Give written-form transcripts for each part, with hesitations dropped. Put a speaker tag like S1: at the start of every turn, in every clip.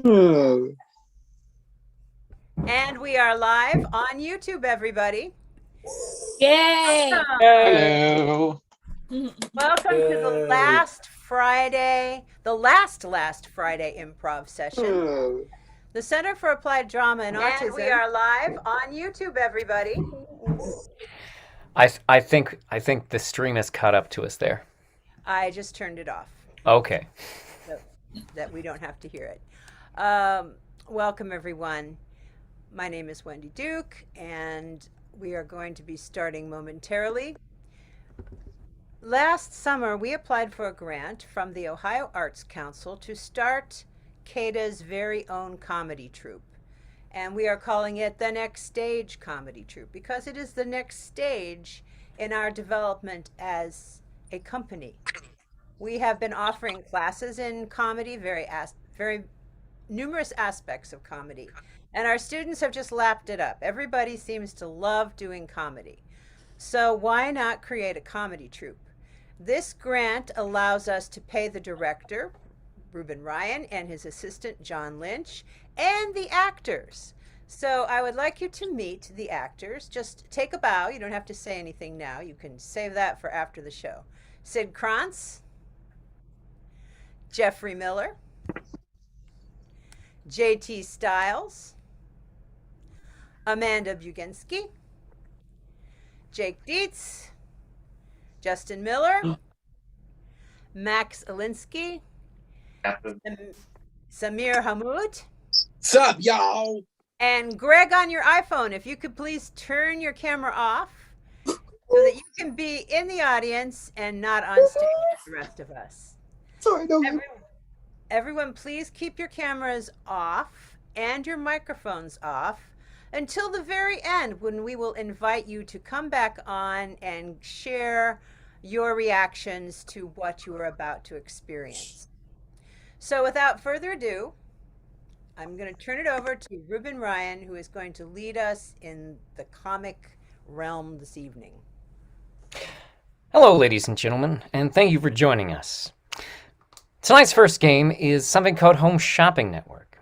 S1: Hmm.
S2: And we are live on YouTube, everybody.
S3: Yay!
S1: Hello.
S2: Welcome to the
S1: Yay.
S2: last Friday, the last Friday improv session.
S1: Hmm.
S2: The Center for Applied Drama and Autism. And we are live on YouTube, everybody.
S4: I think the stream has caught up to us there.
S2: I just turned it off
S4: Okay.
S2: so that we don't have to hear it. Welcome, everyone. My name is Wendy Duke, and we are going to be starting momentarily. Last summer, we applied for a grant from the Ohio Arts Council to start CADA's very own comedy troupe. And we are calling it the Next Stage Comedy Troupe because it is the next stage in our development as a company. We have been offering classes in comedy, very numerous aspects of comedy, and our students have just lapped it up. Everybody seems to love doing comedy. So why not create a comedy troupe? This grant allows us to pay the director, Ruben Ryan, and his assistant, John Lynch, and the actors. So I would like you to meet the actors. Just take a bow. You don't have to say anything now. You can save that for after the show. Sid Krantz, Jeffrey Miller, JT Stiles, Amanda Buginski, Jake Dietz, Justin Miller, Max Alinsky, Samir Hamoud,
S1: Sup, y'all?
S2: and Greg on your iPhone. If you could please turn your camera off so that you can be in the audience and not on stage with the rest of us.
S1: Sorry, no.
S2: Everyone, please keep your cameras off and your microphones off until the very end when we will invite you to come back on and share your reactions to what you are about to experience. So without further ado, I'm going to turn it over to Ruben Ryan, who is going to lead us in the comic realm this evening.
S4: Hello, ladies and gentlemen, and thank you for joining us. Tonight's first game is something called Home Shopping Network.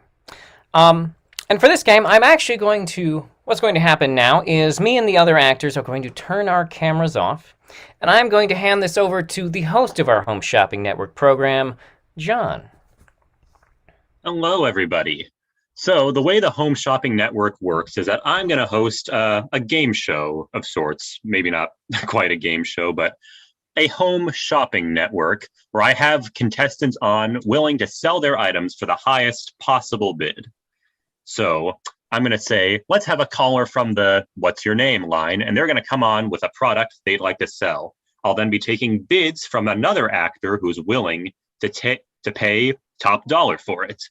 S4: And for this game, what's going to happen now is me and the other actors are going to turn our cameras off, and I'm going to hand this over to the host of our Home Shopping Network program, John.
S5: Hello, everybody. So the way the Home Shopping Network works is that I'm going to host a game show of sorts. Maybe not quite a game show, but a home shopping network where I have contestants on willing to sell their items for the highest possible bid. So I'm going to say, let's have a caller from the "What's your name" line, and they're going to come on with a product they'd like to sell. I'll then be taking bids from another actor who's willing to pay top dollar for it.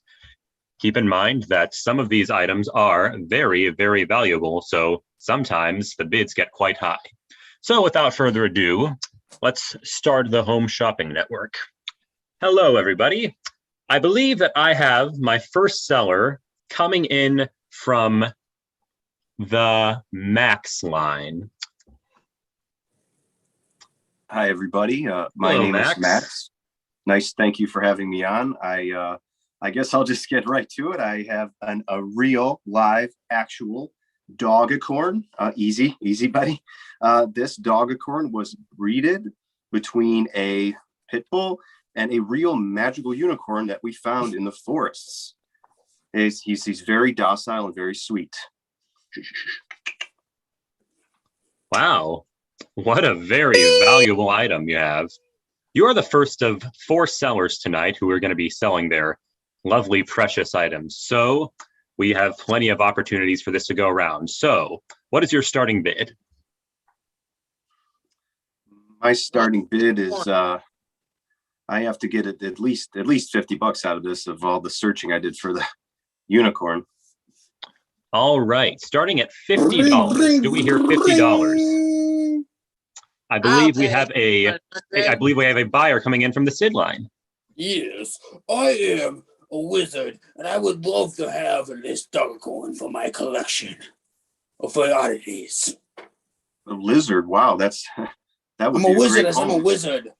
S5: Keep in mind that some of these items are very, very valuable, so sometimes the bids get quite high. So without further ado, let's start the Home Shopping Network. Hello, everybody. I believe that I have my first seller coming in from the Max line.
S6: Hi, everybody. My
S5: Hello,
S6: name
S5: Max.
S6: is Max. Nice. Thank you for having me on. I guess I'll just get right to it. I have a real, live, actual dogacorn. Easy, buddy. This dogacorn was breeded between a pit bull and a real magical unicorn that we found in the forests. He's very docile and very sweet.
S5: Wow, what a very valuable item you have. You are the first of 4 sellers tonight who are going to be selling their lovely, precious items. So we have plenty of opportunities for this to go around. So what is your starting bid?
S6: My starting bid is I have to get at least $50 out of this of all the searching I did for the unicorn.
S5: All right, starting at $50. Do we hear $50? I believe we have a buyer coming in from the Sid line.
S3: Yes, I am a wizard, and I would love to have this dogacorn for my collection of oddities.
S6: A lizard. Wow, that would
S3: I'm
S6: be
S3: a wizard.
S6: great
S3: I'm a
S6: home.
S3: wizard.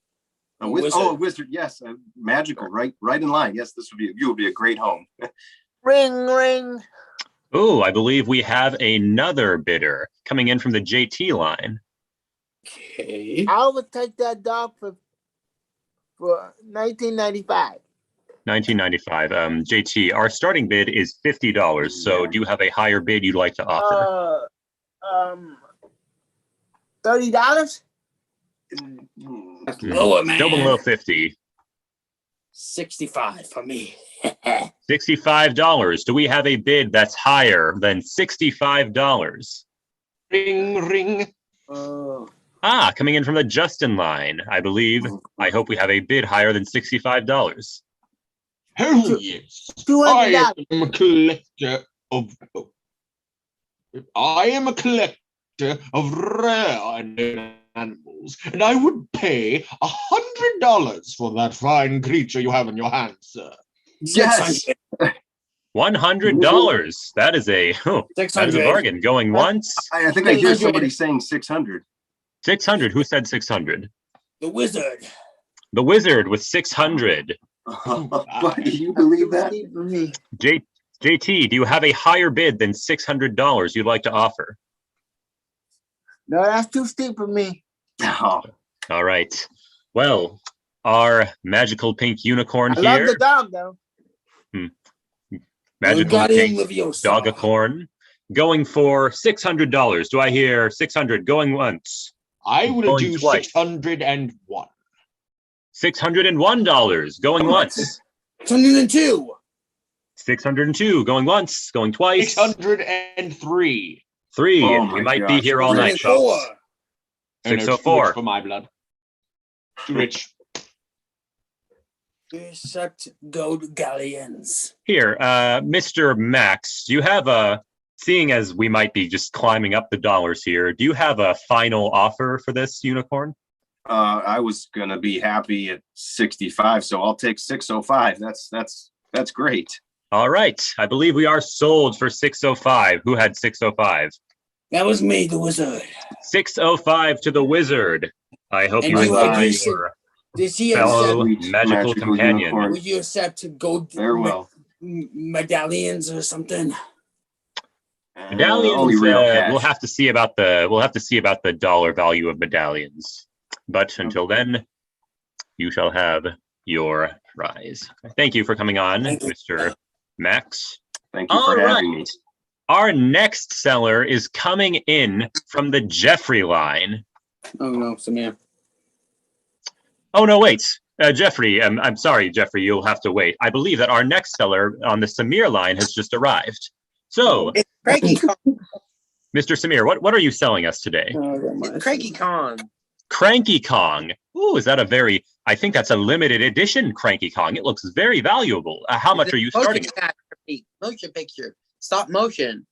S6: A
S3: wizard.
S6: Oh, a wizard. Yes, magical. Right in line. Yes, you would be a great home.
S1: Ring, ring.
S5: Oh, I believe we have another bidder coming in from the JT line.
S3: Okay.
S1: I would take that dog for 1995.
S5: 1995. JT, our starting bid is $50. So do you have a higher bid you'd like to offer?
S1: $30.
S3: That's lower, man.
S5: Still below 50.
S3: 65 for me.
S5: $65. Do we have a bid that's higher than $65?
S1: Ring, ring.
S5: Coming in from the Justin line, I believe. I hope we have a bid higher than $65.
S1: Oh, yes.
S2: $200.
S1: I am a collector of rare animals, and I would pay $100 for that fine creature you have in your hands, sir.
S6: Yes.
S5: $100. That is a bargain. Going once.
S6: I think I hear somebody saying 600.
S5: 600. Who said 600?
S3: The wizard.
S5: The wizard with 600.
S6: Buddy, you believe that?
S5: JT, do you have a higher bid than $600 you'd like to offer?
S1: No, that's too steep for me.
S6: Oh.
S5: All right. Well, our magical pink unicorn
S1: I
S5: here.
S1: love the dog, though.
S5: Magical
S3: Wingardium
S5: pink
S3: Leviosa.
S5: dogacorn. Going for $600. Do I hear 600 going once?
S1: I will
S5: Going
S1: do
S5: twice.
S1: 601.
S5: $601 going once.
S3: 602.
S5: 602 going once, going twice.
S1: 603.
S5: 3.
S6: Oh
S5: We
S6: my
S5: might be
S6: gosh.
S5: here all night, folks.
S3: 604.
S1: And it's too
S5: 604.
S1: rich for my blood. Too rich.
S3: Except gold galleons.
S5: Here, Mr. Max, do you have seeing as we might be just climbing up the dollars here, do you have a final offer for this unicorn?
S6: I was gonna be happy at 65, so I'll take 605. That's great.
S5: All right. I believe we are sold for 605. Who had 605?
S3: That was me, the wizard.
S5: 605 to the wizard. I hope
S3: And
S5: you
S3: you
S5: enjoy
S3: accept-
S5: your
S3: Does he
S5: fellow
S3: accept?
S6: Sweet
S5: magical companion.
S6: unicorn.
S3: Would you accept gold
S6: Farewell.
S3: medallions or something?
S5: Medallions,
S6: Only real cash.
S5: we'll have to see about the dollar value of medallions. But until then, you shall have your prize. Thank you for coming on,
S3: Thank you.
S5: Mr. Max.
S6: Thank you for having me.
S5: Our next seller is coming in from the Jeffrey line.
S3: Oh no, Samir.
S5: Oh no, wait. Jeffrey, I'm sorry, Jeffrey, you'll have to wait. I believe that our next seller on the Samir line has just arrived. So,
S7: It's Cranky Con.
S5: Mr. Samir, what are you selling us today?
S7: It's Cranky Con.
S5: Cranky Kong. Ooh, is that I think that's a limited edition Cranky Kong. It looks very valuable. How much are you starting at?
S7: Motion picture. Stop motion.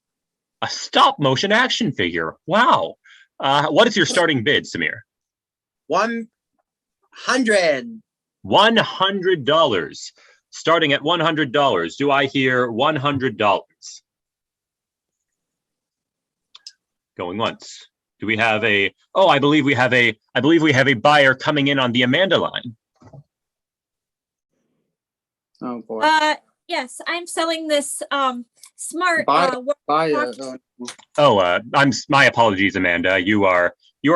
S5: A stop motion action figure. Wow. What is your starting bid, Samir?
S7: 100.
S5: $100. Starting at $100. Do I hear $100? Going once. Do we have I believe we have a buyer coming in on the Amanda line.
S3: Oh boy.
S8: Yes, I'm selling this smart
S5: My apologies, Amanda. You are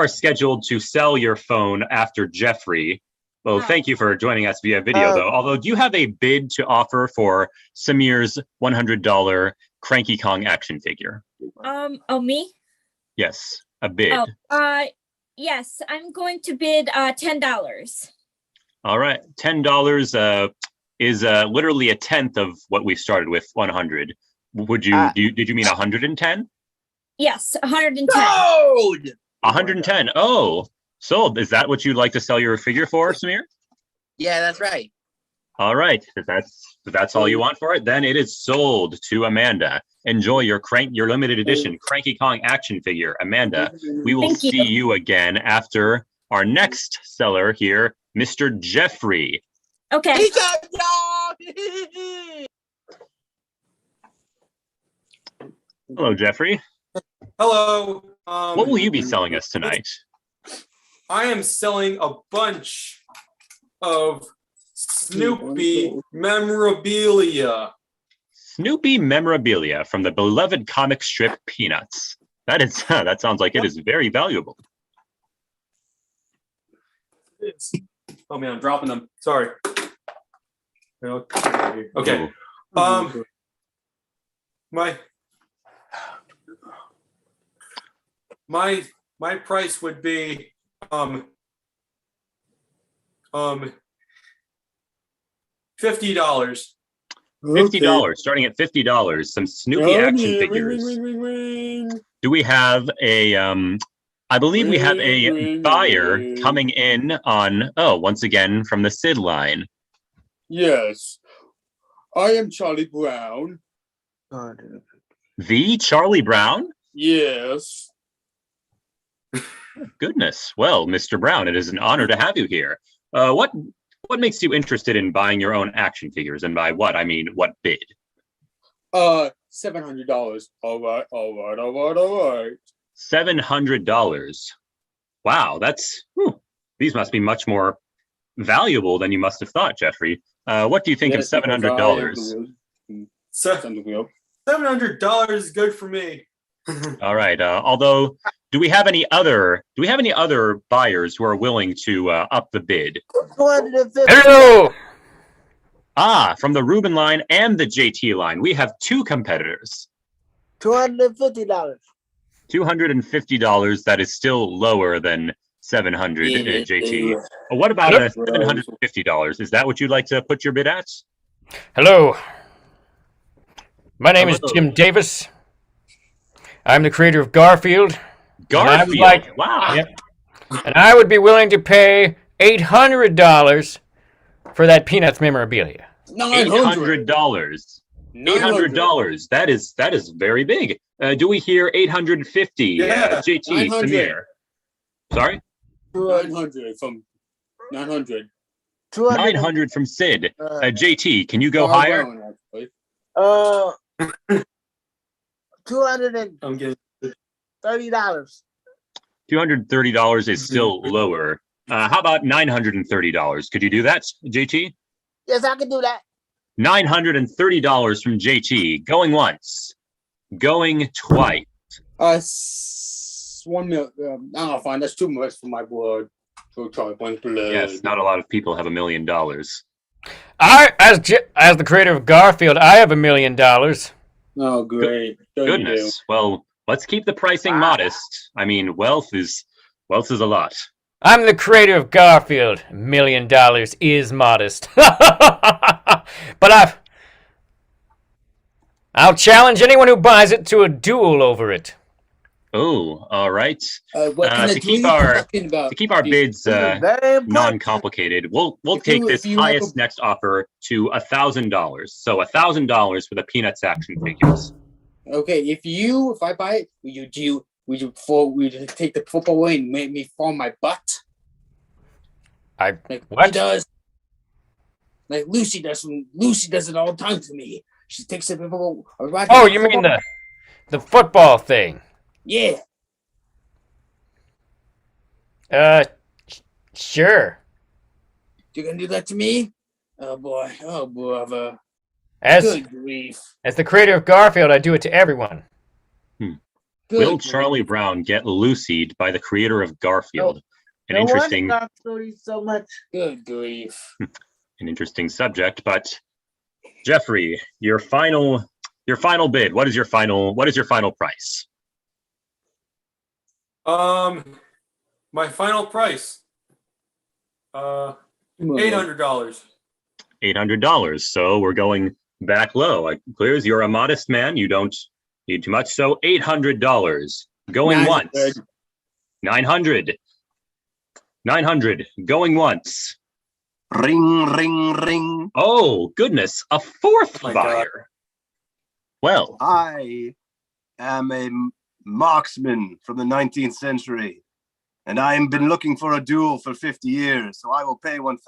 S5: scheduled to sell your phone after Jeffrey. Well, thank you for joining us via video, though. Although, do you have a bid to offer for Samir's $100 Cranky Kong action figure?
S8: Me?
S5: Yes, a bid.
S8: Yes, I'm going to bid $10.
S5: All right, $10 is literally a tenth of what we started with, 100. Would you did you mean 110?
S8: Yes, 110.
S7: Sold!
S5: 110. Oh, sold. Is that what you'd like to sell your figure for, Samir?
S7: Yeah, that's right.
S5: All right. If that's all you want for it, then it is sold to Amanda. Enjoy your limited edition Cranky Kong action figure, Amanda. We will
S8: Thank you.
S5: see you again after our next seller here, Mr. Jeffrey.
S8: Okay.
S7: He's a dog!
S5: Hello, Jeffrey.
S9: Hello.
S5: What will you be selling us tonight?
S9: I am selling a bunch of Snoopy memorabilia.
S5: Snoopy memorabilia from the beloved comic strip Peanuts. That sounds like it is very valuable.
S9: Oh man, I'm dropping them. Sorry. Okay.
S5: Ooh.
S9: My price would be $50.
S5: $50, starting at $50. Some Snoopy action figures. Do we have a I believe we have a buyer coming in on once again from the Sid line.
S3: Yes. I am Charlie Brown.
S5: The Charlie Brown?
S3: Yes.
S5: Goodness. Well, Mr. Brown, it is an honor to have you here. What makes you interested in buying your own action figures? And by what, I mean what bid?
S3: $700. All right.
S5: $700. Wow, these must be much more valuable than you must have thought, Jeffrey. What do you think of $700?
S9: $700 is good for me.
S5: All right. Although, do we have any other buyers who are willing to up the bid?
S4: Hello.
S5: From the Ruben line and the JT line, we have two competitors.
S7: $250.
S5: $250. That is still lower than $700, JT. What about $750? Is that what you'd like to put your bid at?
S4: Hello. My name is Jim Davis. I'm the creator of Garfield.
S5: Garfield. Wow.
S4: Yep. And I would be willing to pay $800 for that Peanuts memorabilia.
S5: $800. $800. That is very big. Do we hear 850?
S3: Yeah.
S5: JT,
S3: 900.
S5: Samir. Sorry?
S3: 900 from 900.
S5: 900 from Sid. JT, can you go higher?
S7: $230.
S5: $230 is still lower. How about $930? Could you do that, JT?
S7: Yes, I can do that.
S5: $930 from JT. Going once. Going twice.
S3: 1 million. Fine. That's too much for my blood.
S5: Yes, not a lot of people have $1 million.
S4: As the creator of Garfield, I have $1 million.
S3: Oh, great.
S5: Goodness. Well, let's keep the pricing modest. I mean, wealth is a lot.
S4: I'm the creator of Garfield. $1 million is modest. But I'll challenge anyone who buys it to a duel over it.
S5: Oh, all right.
S3: To
S5: keep our bids non-complicated, we'll take this highest next offer to $1,000. So $1,000 for the Peanuts action figures.
S3: Okay, if I buy it, would you take the football away and make me fall my butt?
S4: What?
S3: She does. Like Lucy does. Lucy does it all the time to me. She takes the football.
S4: Oh, you mean the football thing?
S3: Yeah.
S4: Sure.
S3: You gonna do that to me? Oh boy. Oh brother.
S4: Good grief. As the creator of Garfield, I do it to everyone.
S5: Will Charlie Brown get Lucy'd by the creator of Garfield? An interesting.
S7: So much.
S3: Good grief.
S5: An interesting subject, but Jeffrey, your final bid. What is your final price?
S9: My final price. $800.
S5: $800. So we're going back low. It clears you're a modest man. You don't need too much. So $800. Going once. 900. 900. Going once.
S6: Ring, ring, ring.
S5: Oh, goodness. A fourth buyer. God. Well.
S6: I am a marksman from the 19th century, and I've been looking for a duel for 50 years, so I will pay $1,000.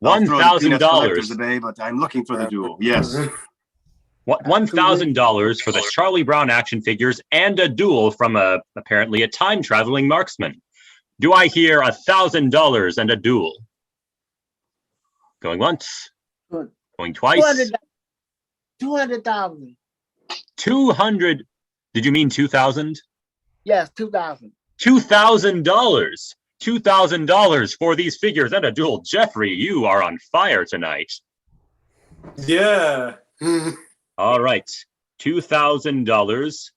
S5: $1,000.
S6: But I'm looking for the duel. Yes.
S5: $1,000 for the Charlie Brown action figures and a duel from apparently a time-traveling marksman. Do I hear $1,000 and a duel? Going once.
S7: Good.
S5: Going twice.
S7: 200,000.
S5: 200. Did you mean 2,000?
S7: Yes, 2,000.
S5: $2,000. $2,000 for these figures and a duel. Jeffrey, you are on fire tonight.
S9: Yeah.
S5: All right. $2,000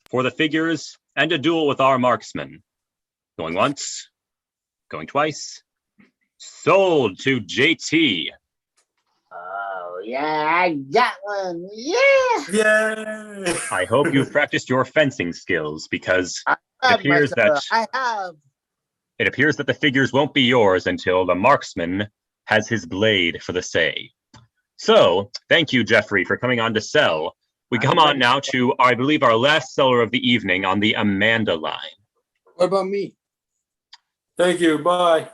S5: for the figures and a duel with our marksman. Going once. Going twice. Sold to JT.
S7: Oh, yeah, I got one. Yeah.
S9: Yeah.
S5: I hope you've practiced your fencing skills because
S7: I
S5: it appears that
S7: I have.
S5: it appears that the figures won't be yours until the marksman has his blade for the say. So, thank you, Jeffrey, for coming on to sell. We come on now to, I believe, our last seller of the evening on the Amanda line.
S3: What about me?
S9: Thank you. Bye.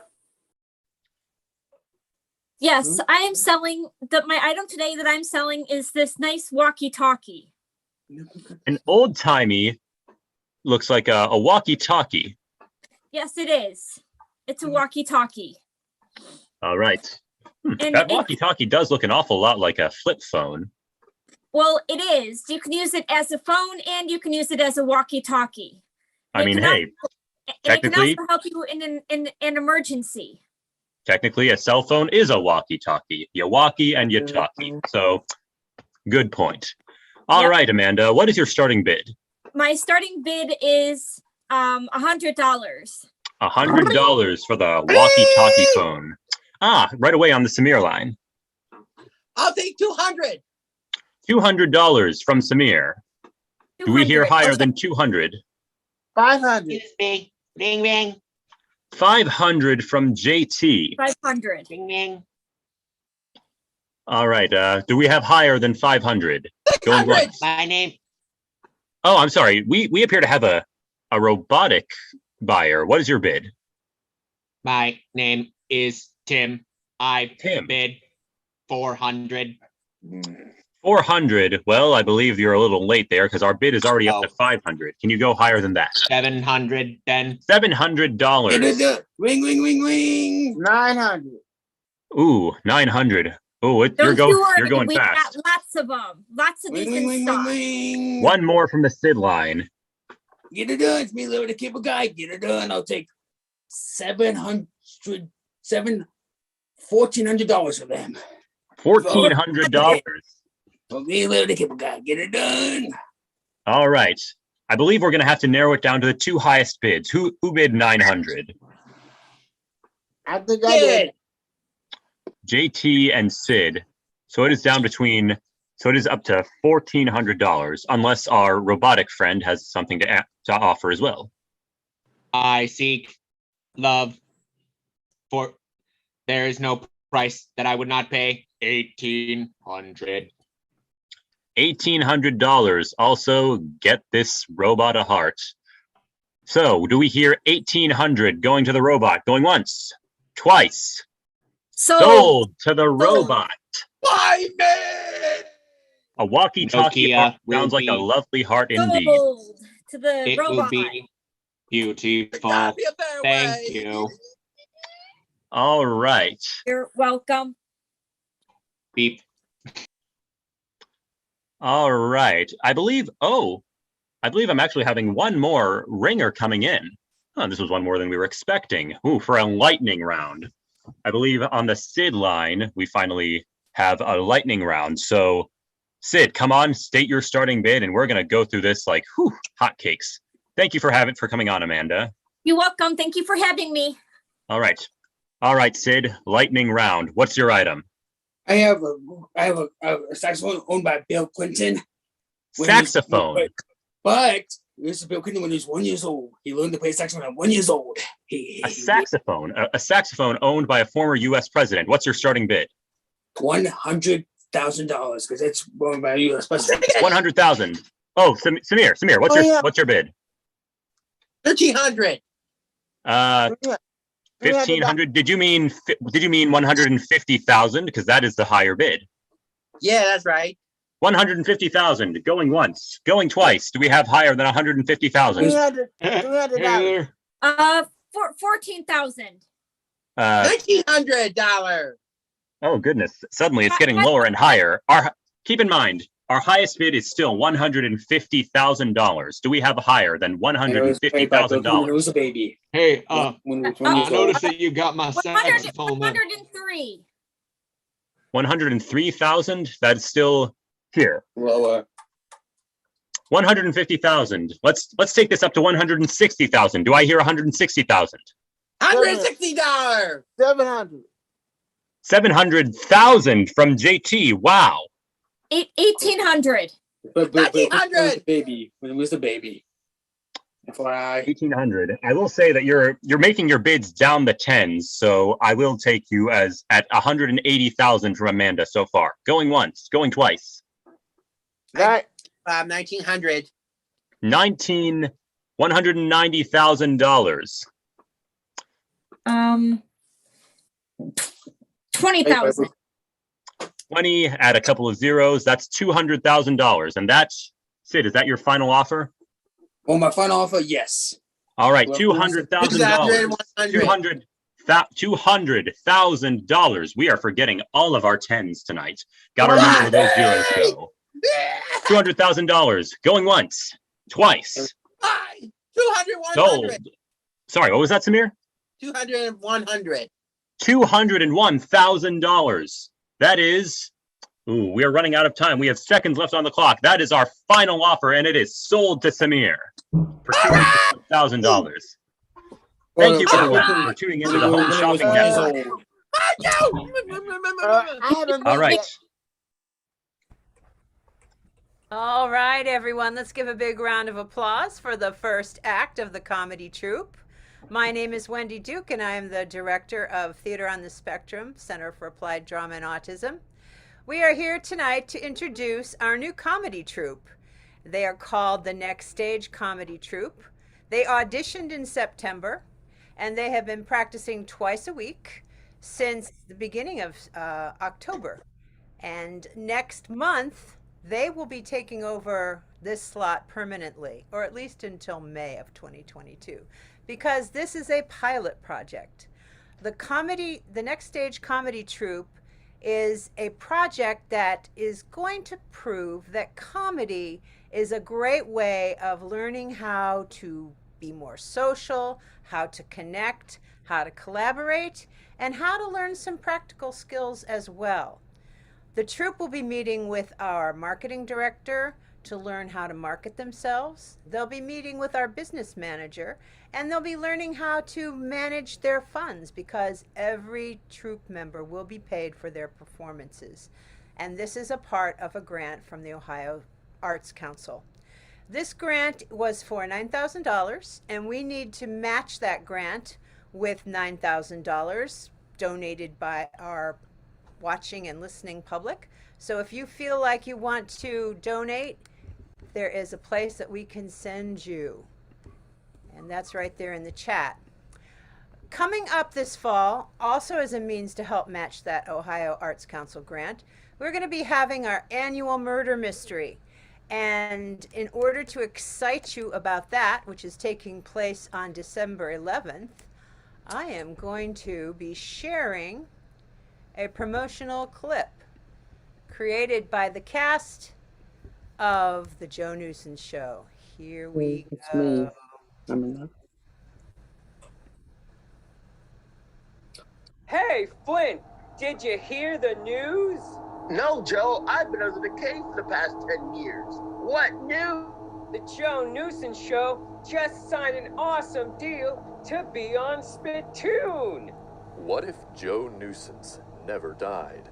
S8: Yes, I am selling my item today that I'm selling is this nice walkie-talkie.
S5: An old-timey, looks like a walkie-talkie.
S8: Yes, it is. It's a walkie-talkie.
S5: All right.
S8: And
S5: That walkie-talkie does look an awful lot like a flip phone.
S8: Well, it is. You can use it as a phone and you can use it as a walkie-talkie.
S5: I mean, hey,
S8: It
S5: technically,
S8: can also help you in an emergency.
S5: technically a cell phone is a walkie-talkie. You walkie and you talkie. So, good point. All
S8: Yep.
S5: right, Amanda, what is your starting bid?
S8: My starting bid is $100.
S5: $100 for the walkie-talkie phone. Right away on the Samir line.
S10: I'll take 200.
S5: $200 from Samir. Do we hear higher than 200?
S7: 500.
S10: Excuse me. Ring, ring.
S5: 500 from JT.
S8: 500.
S10: Ring, ring.
S5: All right. Do we have higher than 500? Going
S10: 600.
S5: once.
S10: My name.
S5: Oh, I'm sorry. We appear to have a robotic buyer. What is your bid?
S10: My name is Tim. I
S5: Tim.
S10: bid 400.
S5: 400. Well, I believe you're a little late there because our bid is already up to 500. Can you go higher than that?
S10: 700 then.
S5: $700.
S3: Ring, ring, ring, ring.
S7: 900.
S5: Ooh, 900. Oh, you're going
S8: we
S5: fast.
S8: got lots of them. Lots of these
S3: Ring, ring,
S8: in
S3: ring,
S8: stock.
S3: ring, ring.
S5: One more from the Sid line.
S3: Get it done. It's me, Larry the Cable Guy. Get it done. I'll take $1,400 for them.
S5: $1,400.
S3: For me, Larry the Cable Guy. Get it done.
S5: All right. I believe we're going to have to narrow it down to the two highest bids. Who bid 900?
S7: I think I did.
S5: JT and Sid. So it is down between. So it is up to $1,400, unless our robotic friend has something to offer as well.
S10: I seek love for. There is no price that I would not pay. 1,800.
S5: $1,800. Also, get this robot a heart. So, do we hear 1,800 going to the robot? Going once, twice. Sold to the robot.
S3: Buy me.
S5: A walkie-talkie
S10: Nokia
S5: sounds like a
S10: will be
S5: lovely heart indeed.
S8: Sold to the
S10: It
S8: robot.
S10: will be beautiful.
S3: Copy it their
S10: Thank
S3: way.
S10: you.
S5: All right.
S8: You're welcome.
S10: Beep.
S5: All right. I believe I'm actually having one more ringer coming in. This was one more than we were expecting. Ooh, for a lightning round. I believe on the Sid line, we finally have a lightning round. So, Sid, come on, state your starting bid, and we're going to go through this like, hotcakes. Thank you for coming on, Amanda.
S8: You're welcome. Thank you for having me.
S5: All right. All right, Sid, lightning round. What's your item?
S3: I have a saxophone owned by Bill Clinton.
S5: Saxophone.
S3: But this is Bill Clinton when he was 1 year old. He learned to play saxophone at 1 year old.
S5: A saxophone. A saxophone owned by a former U.S. president. What's your starting bid?
S3: $100,000 because it's owned by a U.S. president.
S5: 100,000. Oh, Samir, what's your bid?
S10: 1,300.
S5: 1,500. Did you mean 150,000? Because that is the higher bid.
S10: Yeah, that's right.
S5: 150,000. Going once. Going twice. Do we have higher than 150,000?
S7: $300.
S8: 14,000.
S10: $1,900.
S5: Oh goodness! Suddenly, it's getting lower and higher. Keep in mind, our highest bid is still $150,000. Do we have higher than $150,000?
S9: It was a baby.
S1: Hey,
S9: When
S1: I
S9: was
S1: noticed that you got my saxophone there.
S8: 103.
S5: 103,000. That's still here.
S9: Lower.
S5: 150,000. Let's take this up to 160,000. Do I hear 160,000?
S3: $160.
S7: 700.
S5: 700,000 from JT. Wow.
S8: 1,800.
S9: But
S3: 1,900.
S9: Baby. When it was the baby. FYI.
S5: 1,800. I will say that you're making your bids down the tens, so I will take you as at 180,000 from Amanda so far. Going once, going twice.
S7: Right.
S3: 1,900.
S5: $190,000.
S8: 20,000.
S5: 20, add a couple of zeros. That's $200,000. And that's, Sid, is that your final offer?
S9: Well, my final offer, yes.
S5: All right,
S9: Well,
S5: $200,000. $200,000. We are forgetting all of our tens tonight. Got to remember where those zeros go. $200,000. Going once, twice.
S3: 200, 100.
S5: Sold. Sorry, what was that, Samir?
S3: 200, 100.
S5: $201,000. That is, we are running out of time. We have seconds left on the clock. That is our final offer, and it is sold to Samir for $200,000. Thank you, everyone, for tuning into the Home Shopping Network. All right.
S2: All right, everyone, let's give a big round of applause for the first act of the comedy troupe. My name is Wendy Duke, and I am the director of Theater on the Spectrum, Center for Applied Drama and Autism. We are here tonight to introduce our new comedy troupe. They are called the Next Stage Comedy Troupe. They auditioned in September, and they have been practicing twice a week since the beginning of October. And next month, they will be taking over this slot permanently, or at least until May of 2022, because this is a pilot project. The Next Stage Comedy Troupe is a project that is going to prove that comedy is a great way of learning how to be more social, how to connect, how to collaborate, and how to learn some practical skills as well. The troupe will be meeting with our marketing director to learn how to market themselves. They'll be meeting with our business manager, and they'll be learning how to manage their funds, because every troupe member will be paid for their performances. And this is a part of a grant from the Ohio Arts Council. This grant was for $9,000, and we need to match that grant with $9,000 donated by our watching and listening public. So if you feel like you want to donate, there is a place that we can send you. And that's right there in the chat. Coming up this fall, also as a means to help match that Ohio Arts Council grant, we're going to be having our annual murder mystery. And in order to excite you about that, which is taking place on December 11th, I am going to be sharing a promotional clip created by the cast of the Joe Newson Show. Here we go.
S11: Hey, Flint, did you hear the news?
S12: No, Joe, I've been under the cave for the past 10 years. What news?
S11: The Joe Newson Show just signed an awesome deal to be on Spittoon.
S13: What if Joe Nuisance never died?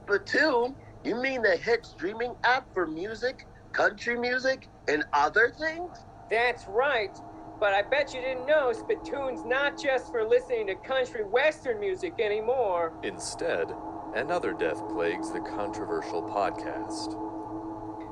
S12: Spittoon? You mean the hit streaming app for music, country music, and other things?
S11: That's right. But I bet you didn't know Spittoon's not just for listening to country western music anymore.
S13: Instead, another death plagues the controversial podcast.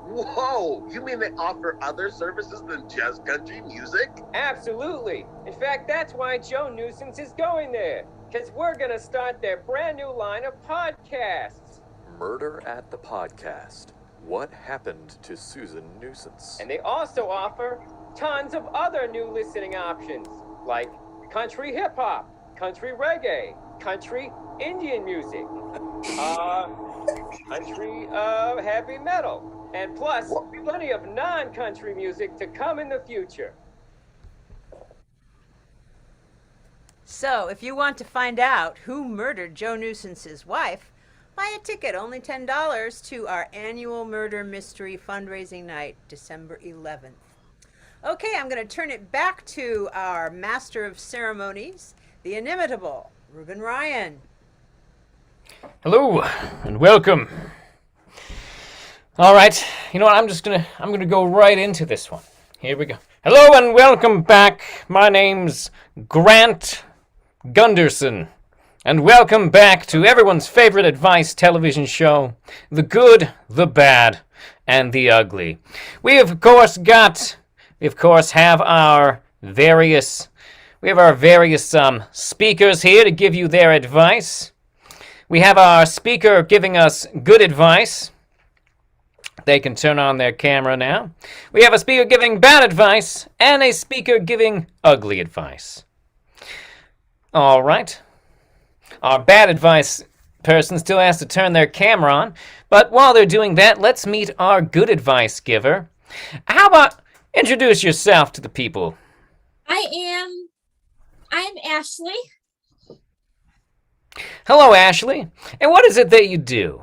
S12: Whoa! You mean they offer other services than just country music?
S11: Absolutely. In fact, that's why Joe Nuisance is going there. Because we're going to start their brand new line of podcasts.
S13: Murder at the Podcast. What happened to Susan Nuisance?
S11: And they also offer tons of other new listening options, like country hip-hop, country reggae, country Indian music, country, heavy metal, and plus plenty of non-country music to come in the future.
S2: So, if you want to find out who murdered Joe Nuisance's wife, buy a ticket, only $10, to our annual murder mystery fundraising night, December 11th. Okay, I'm going to turn it back to our master of ceremonies, the inimitable Ruben Ryan.
S4: Hello and welcome. All right, you know what? I'm gonna go right into this one. Here we go. Hello and welcome back. My name's Grant Gunderson, and welcome back to everyone's favorite advice television show, The Good, the Bad, and the Ugly. We of course have our various speakers here to give you their advice. We have our speaker giving us good advice. They can turn on their camera now. We have a speaker giving bad advice and a speaker giving ugly advice. All right. Our bad advice person still has to turn their camera on, but while they're doing that, let's meet our good advice giver. How about introduce yourself to the people?
S8: I'm Ashley.
S4: Hello, Ashley. And what is it that you do?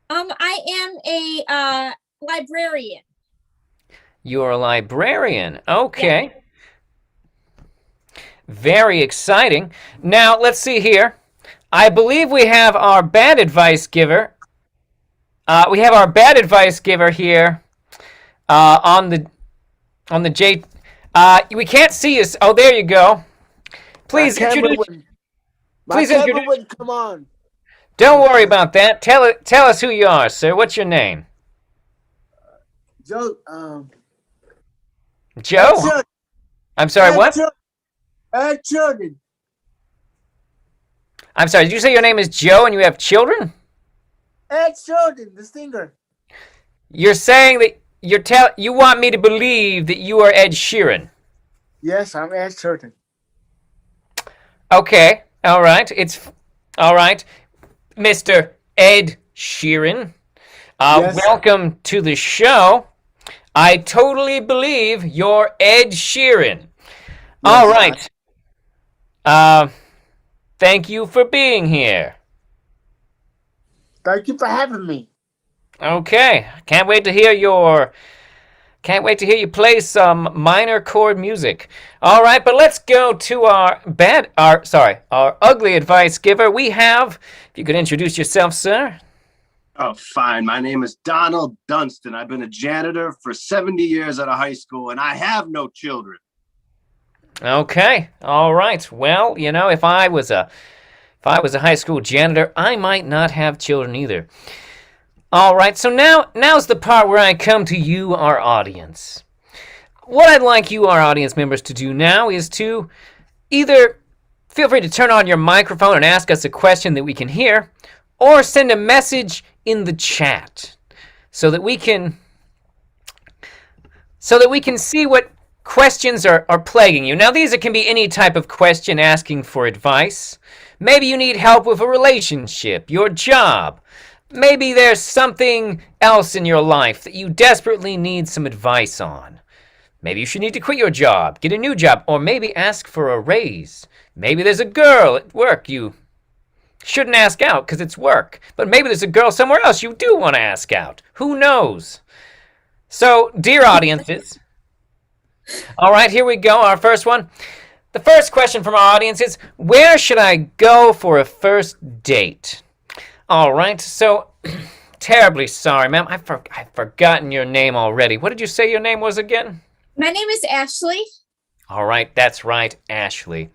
S8: I am a librarian.
S4: You're a librarian. Okay. Yeah. Very exciting. Now, let's see here. I believe we have our bad advice giver. We have our bad advice giver here on the J. We can't see us. Oh, there you go. Please introduce. Please introduce.
S7: Wouldn't come on.
S4: Don't worry about that. Tell us who you are, sir. What's your name?
S7: Joe.
S4: Joe? I'm sorry, what?
S7: Children.
S4: I'm sorry, did you say your name is Joe and you have children?
S7: Children, the singer.
S4: You're saying that you want me to believe that you are Ed Sheeran?
S7: Yes, I'm Ed Sheeran.
S4: Okay, all right. All right. Mr. Ed Sheeran, yes. Welcome to the show. I totally believe you're Ed Sheeran. Yes, all right. Thank you for being here.
S7: Thank you for having me.
S4: Okay. Can't wait to hear you play some minor chord music. All right, but let's go to our ugly advice giver. We have, if you could introduce yourself, sir.
S6: Oh, fine. My name is Donald Dunstan. I've been a janitor for 70 years at a high school, and I have no children.
S4: Okay. All right. Well, you know, if I was a high school janitor, I might not have children either. All right, so now's the part where I come to you, our audience. What I'd like you, our audience members, to do now is to either feel free to turn on your microphone and ask us a question that we can hear, or send a message in the chat so that we can see what questions are plaguing you. Now, these can be any type of question asking for advice. Maybe you need help with a relationship, your job. Maybe there's something else in your life that you desperately need some advice on. Maybe you should need to quit your job, get a new job, or maybe ask for a raise. Maybe there's a girl at work you shouldn't ask out because it's work. But maybe there's a girl somewhere else you do want to ask out. Who knows? So, dear audiences, all right, here we go, our first one. The first question from our audience is, where should I go for a first date? All right, so terribly sorry, ma'am. I've forgotten your name already. What did you say your name was again?
S8: My name is Ashley.
S4: All right, that's right, Ashley.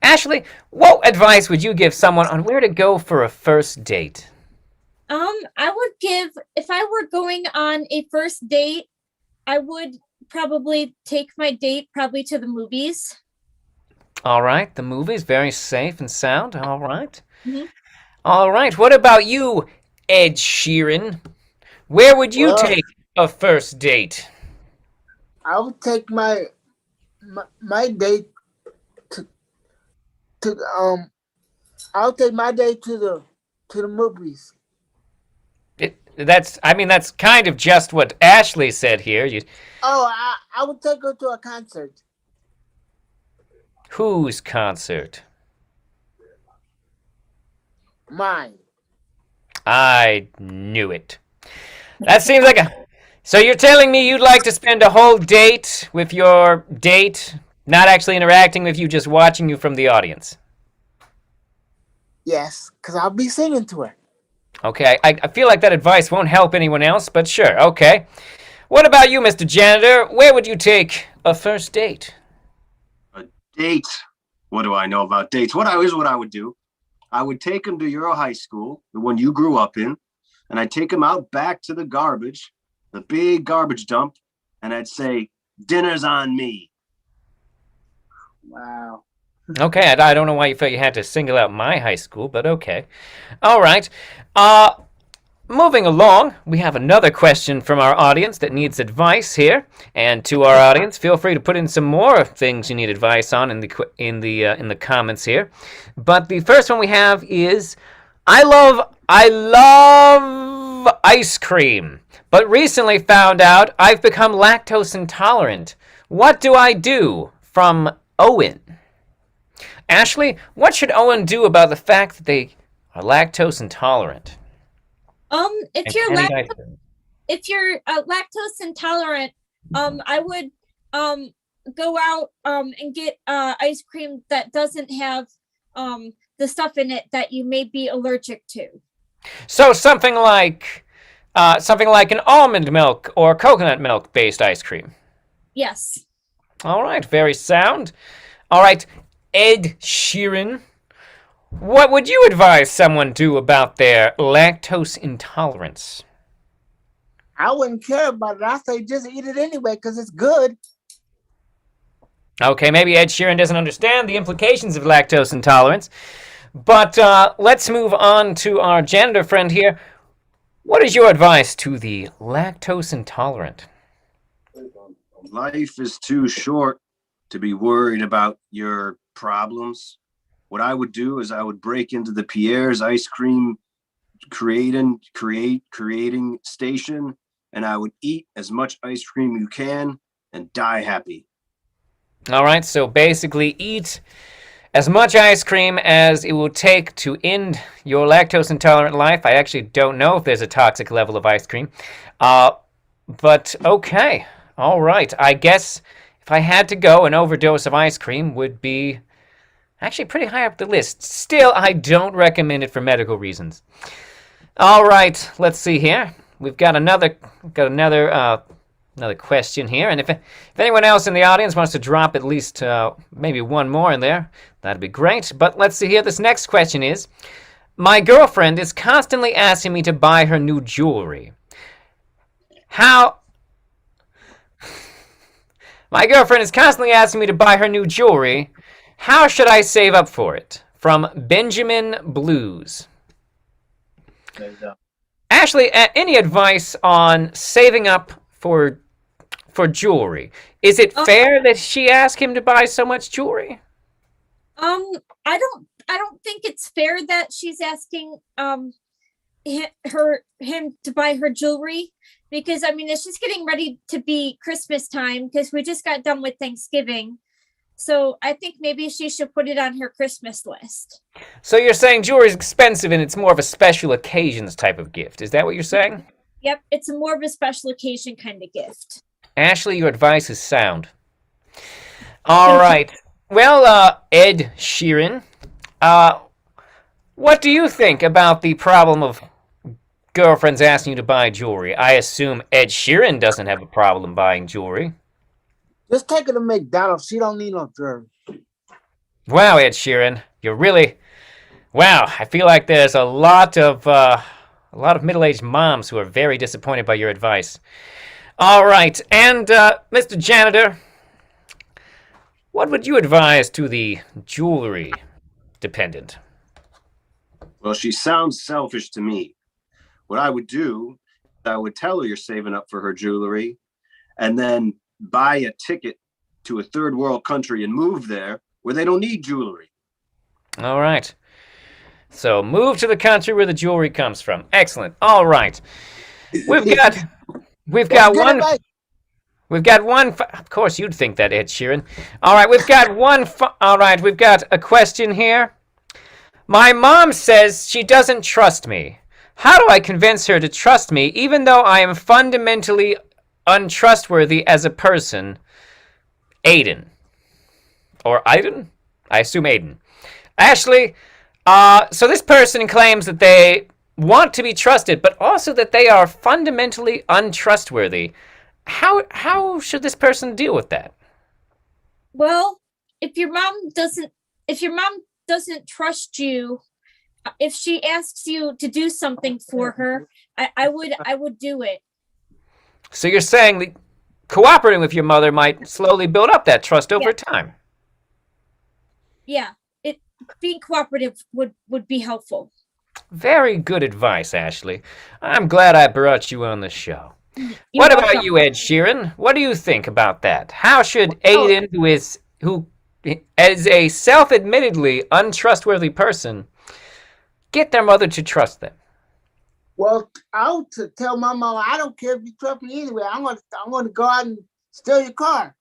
S4: Ashley, what advice would you give someone on where to go for a first date?
S8: I would give, if I were going on a first date, I would probably take my date to the movies.
S4: All right, the movies, very safe and sound. All right.
S8: Mm-hmm.
S4: All right, what about you, Ed Sheeran? Where would you take a first date?
S7: I would take my date to I'll take my date to the movies.
S4: That's kind of just what Ashley said here.
S7: Oh, I would take her to a concert.
S4: Whose concert?
S7: Mine.
S4: I knew it. That seems like a... So you're telling me you'd like to spend a whole date with your date, not actually interacting with you, just watching you from the audience?
S7: Yes, because I'll be singing to her.
S4: Okay, I feel like that advice won't help anyone else, but sure, okay. What about you, Mr. Janitor? Where would you take a first date?
S6: A date? What do I know about dates? Here's what I would do. I would take him to your high school, the one you grew up in, and I'd take him out back to the garbage, the big garbage dump, and I'd say, dinner's on me.
S7: Wow.
S4: Okay, I don't know why you felt you had to single out my high school, but okay. All right. Moving along, we have another question from our audience that needs advice here. And to our audience, feel free to put in some more things you need advice on in the comments here. But the first one we have is, I love ice cream, but recently found out I've become lactose intolerant. What do I do? From Owen. Ashley, what should Owen do about the fact that they are lactose intolerant?
S8: If you're lactose intolerant, I would go out and get ice cream that doesn't have the stuff in it that you may be allergic to.
S4: So something like an almond milk or coconut milk based ice cream.
S8: Yes.
S4: All right, very sound. All right, Ed Sheeran, what would you advise someone do about their lactose intolerance?
S7: I wouldn't care about it. I say just eat it anyway because it's good.
S4: Okay, maybe Ed Sheeran doesn't understand the implications of lactose intolerance. But let's move on to our janitor friend here. What is your advice to the lactose intolerant?
S6: Life is too short to be worried about your problems. What I would do is I would break into the Pierre's ice cream creating station, and I would eat as much ice cream you can and die happy.
S4: All right, so basically eat as much ice cream as it will take to end your lactose intolerant life. I actually don't know if there's a toxic level of ice cream. But okay. All right. I guess if I had to go, an overdose of ice cream would be actually pretty high up the list. Still, I don't recommend it for medical reasons. All right. Let's see here. We've got another question here, and if anyone else in the audience wants to drop at least maybe one more in there, that'd be great. But let's see here. This next question is, my girlfriend is constantly asking me to buy her new jewelry. My girlfriend is constantly asking me to buy her new jewelry. How should I save up for it? From Benjamin Blues. Ashley, any advice on saving up for jewelry? Is it fair that she asked him to buy so much jewelry?
S8: I don't think it's fair that she's asking him to buy her jewelry, because I mean it's just getting ready to be Christmas time because we just got done with Thanksgiving. So I think maybe she should put it on her Christmas list. So
S4: you're saying jewelry is expensive and it's more of a special occasions type of gift. Is that what you're saying?
S8: Yep, it's a more of a special occasion kind of gift.
S4: Ashley, your advice is sound. All right. Well, Ed Sheeran, what do you think about the problem of girlfriends asking you to buy jewelry? I assume Ed Sheeran doesn't have a problem buying jewelry.
S7: Just take her to McDonald's. She don't need no jewelry.
S4: Wow, Ed Sheeran, you're really... Wow, I feel like there's a lot of middle-aged moms who are very disappointed by your advice. All right, and Mr. Janitor, what would you advise to the jewelry dependent?
S6: Well, she sounds selfish to me. What I would do, I would tell her you're saving up for her jewelry and then buy a ticket to a third world country and move there where they don't need jewelry.
S4: All right. So move to the country where the jewelry comes from. Excellent. All right. We've got one.
S7: advice.
S4: We've got one. Of course, you'd think that, Ed Sheeran. All right, we've got one. All right, we've got a question here. My mom says she doesn't trust me. How do I convince her to trust me, even though I am fundamentally untrustworthy as a person? Aiden. Or Aiden? I assume Aiden. Ashley, so this person claims that they want to be trusted, but also that they are fundamentally untrustworthy. How should this person deal with that?
S8: Well, if your mom doesn't trust you, if she asks you to do something for her, I would do it.
S4: So you're saying that cooperating with your mother might slowly build up that trust over time.
S8: Yeah, being cooperative would be helpful.
S4: Very good advice, Ashley. I'm glad I brought you on the show.
S8: You're
S4: What
S8: welcome.
S4: about you, Ed Sheeran? What do you think about that? How should Aiden, who is a self-admittedly untrustworthy person, get their mother to trust them?
S7: Well, I would tell my mom, I don't care if you trust me anyway. I'm gonna go out and steal your car.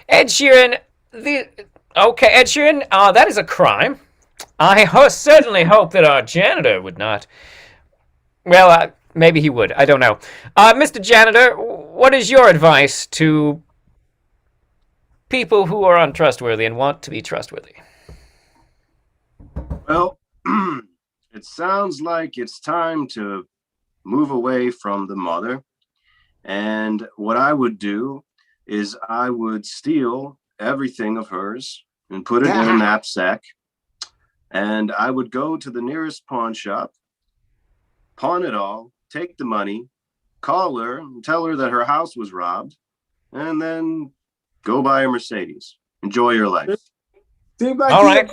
S4: Ed Sheeran, Ed Sheeran, that is a crime. I certainly hope that our janitor would not. Well, maybe he would. I don't know. Mr. Janitor, what is your advice to people who are untrustworthy and want to be trustworthy?
S6: Well, it sounds like it's time to move away from the mother. And what I would do is I would steal everything of hers and put it in a knapsack. And I would go to the nearest pawn shop, pawn it all, take the money, call her and tell her that her house was robbed, and then go buy a Mercedes. Enjoy your life.
S4: All right.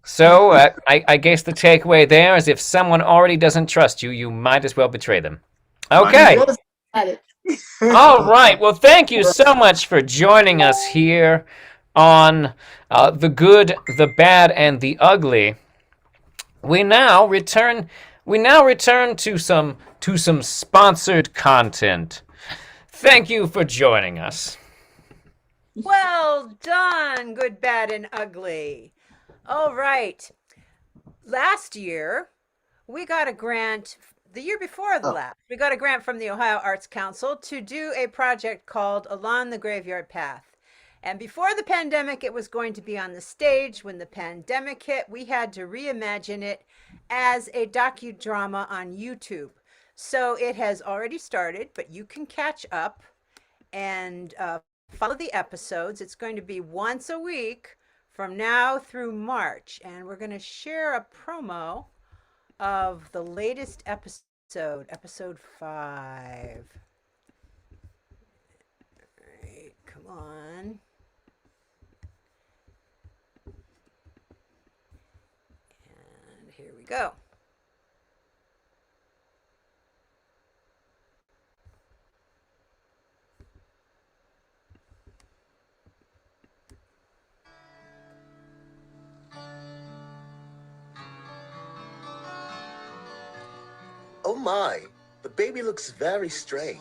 S4: So I guess the takeaway there is if someone already doesn't trust you, you might as well betray them. Okay. All right. Well, thank you so much for joining us here on The Good, the Bad, and the Ugly. We now return to some sponsored content. Thank you for joining us.
S2: Well done, Good, Bad, and Ugly. All right. Last year, we got a grant. The year before the last, we got a grant from the Ohio Arts Council to do a project called Along the Graveyard Path. And before the pandemic, it was going to be on the stage. When the pandemic hit, we had to reimagine it as a docudrama on YouTube. So it has already started, but you can catch up and follow the episodes. It's going to be once a week from now through March. And we're going to share a promo of the latest episode, episode 5. All right, come on. And here we go.
S12: Oh my, the baby looks very strange.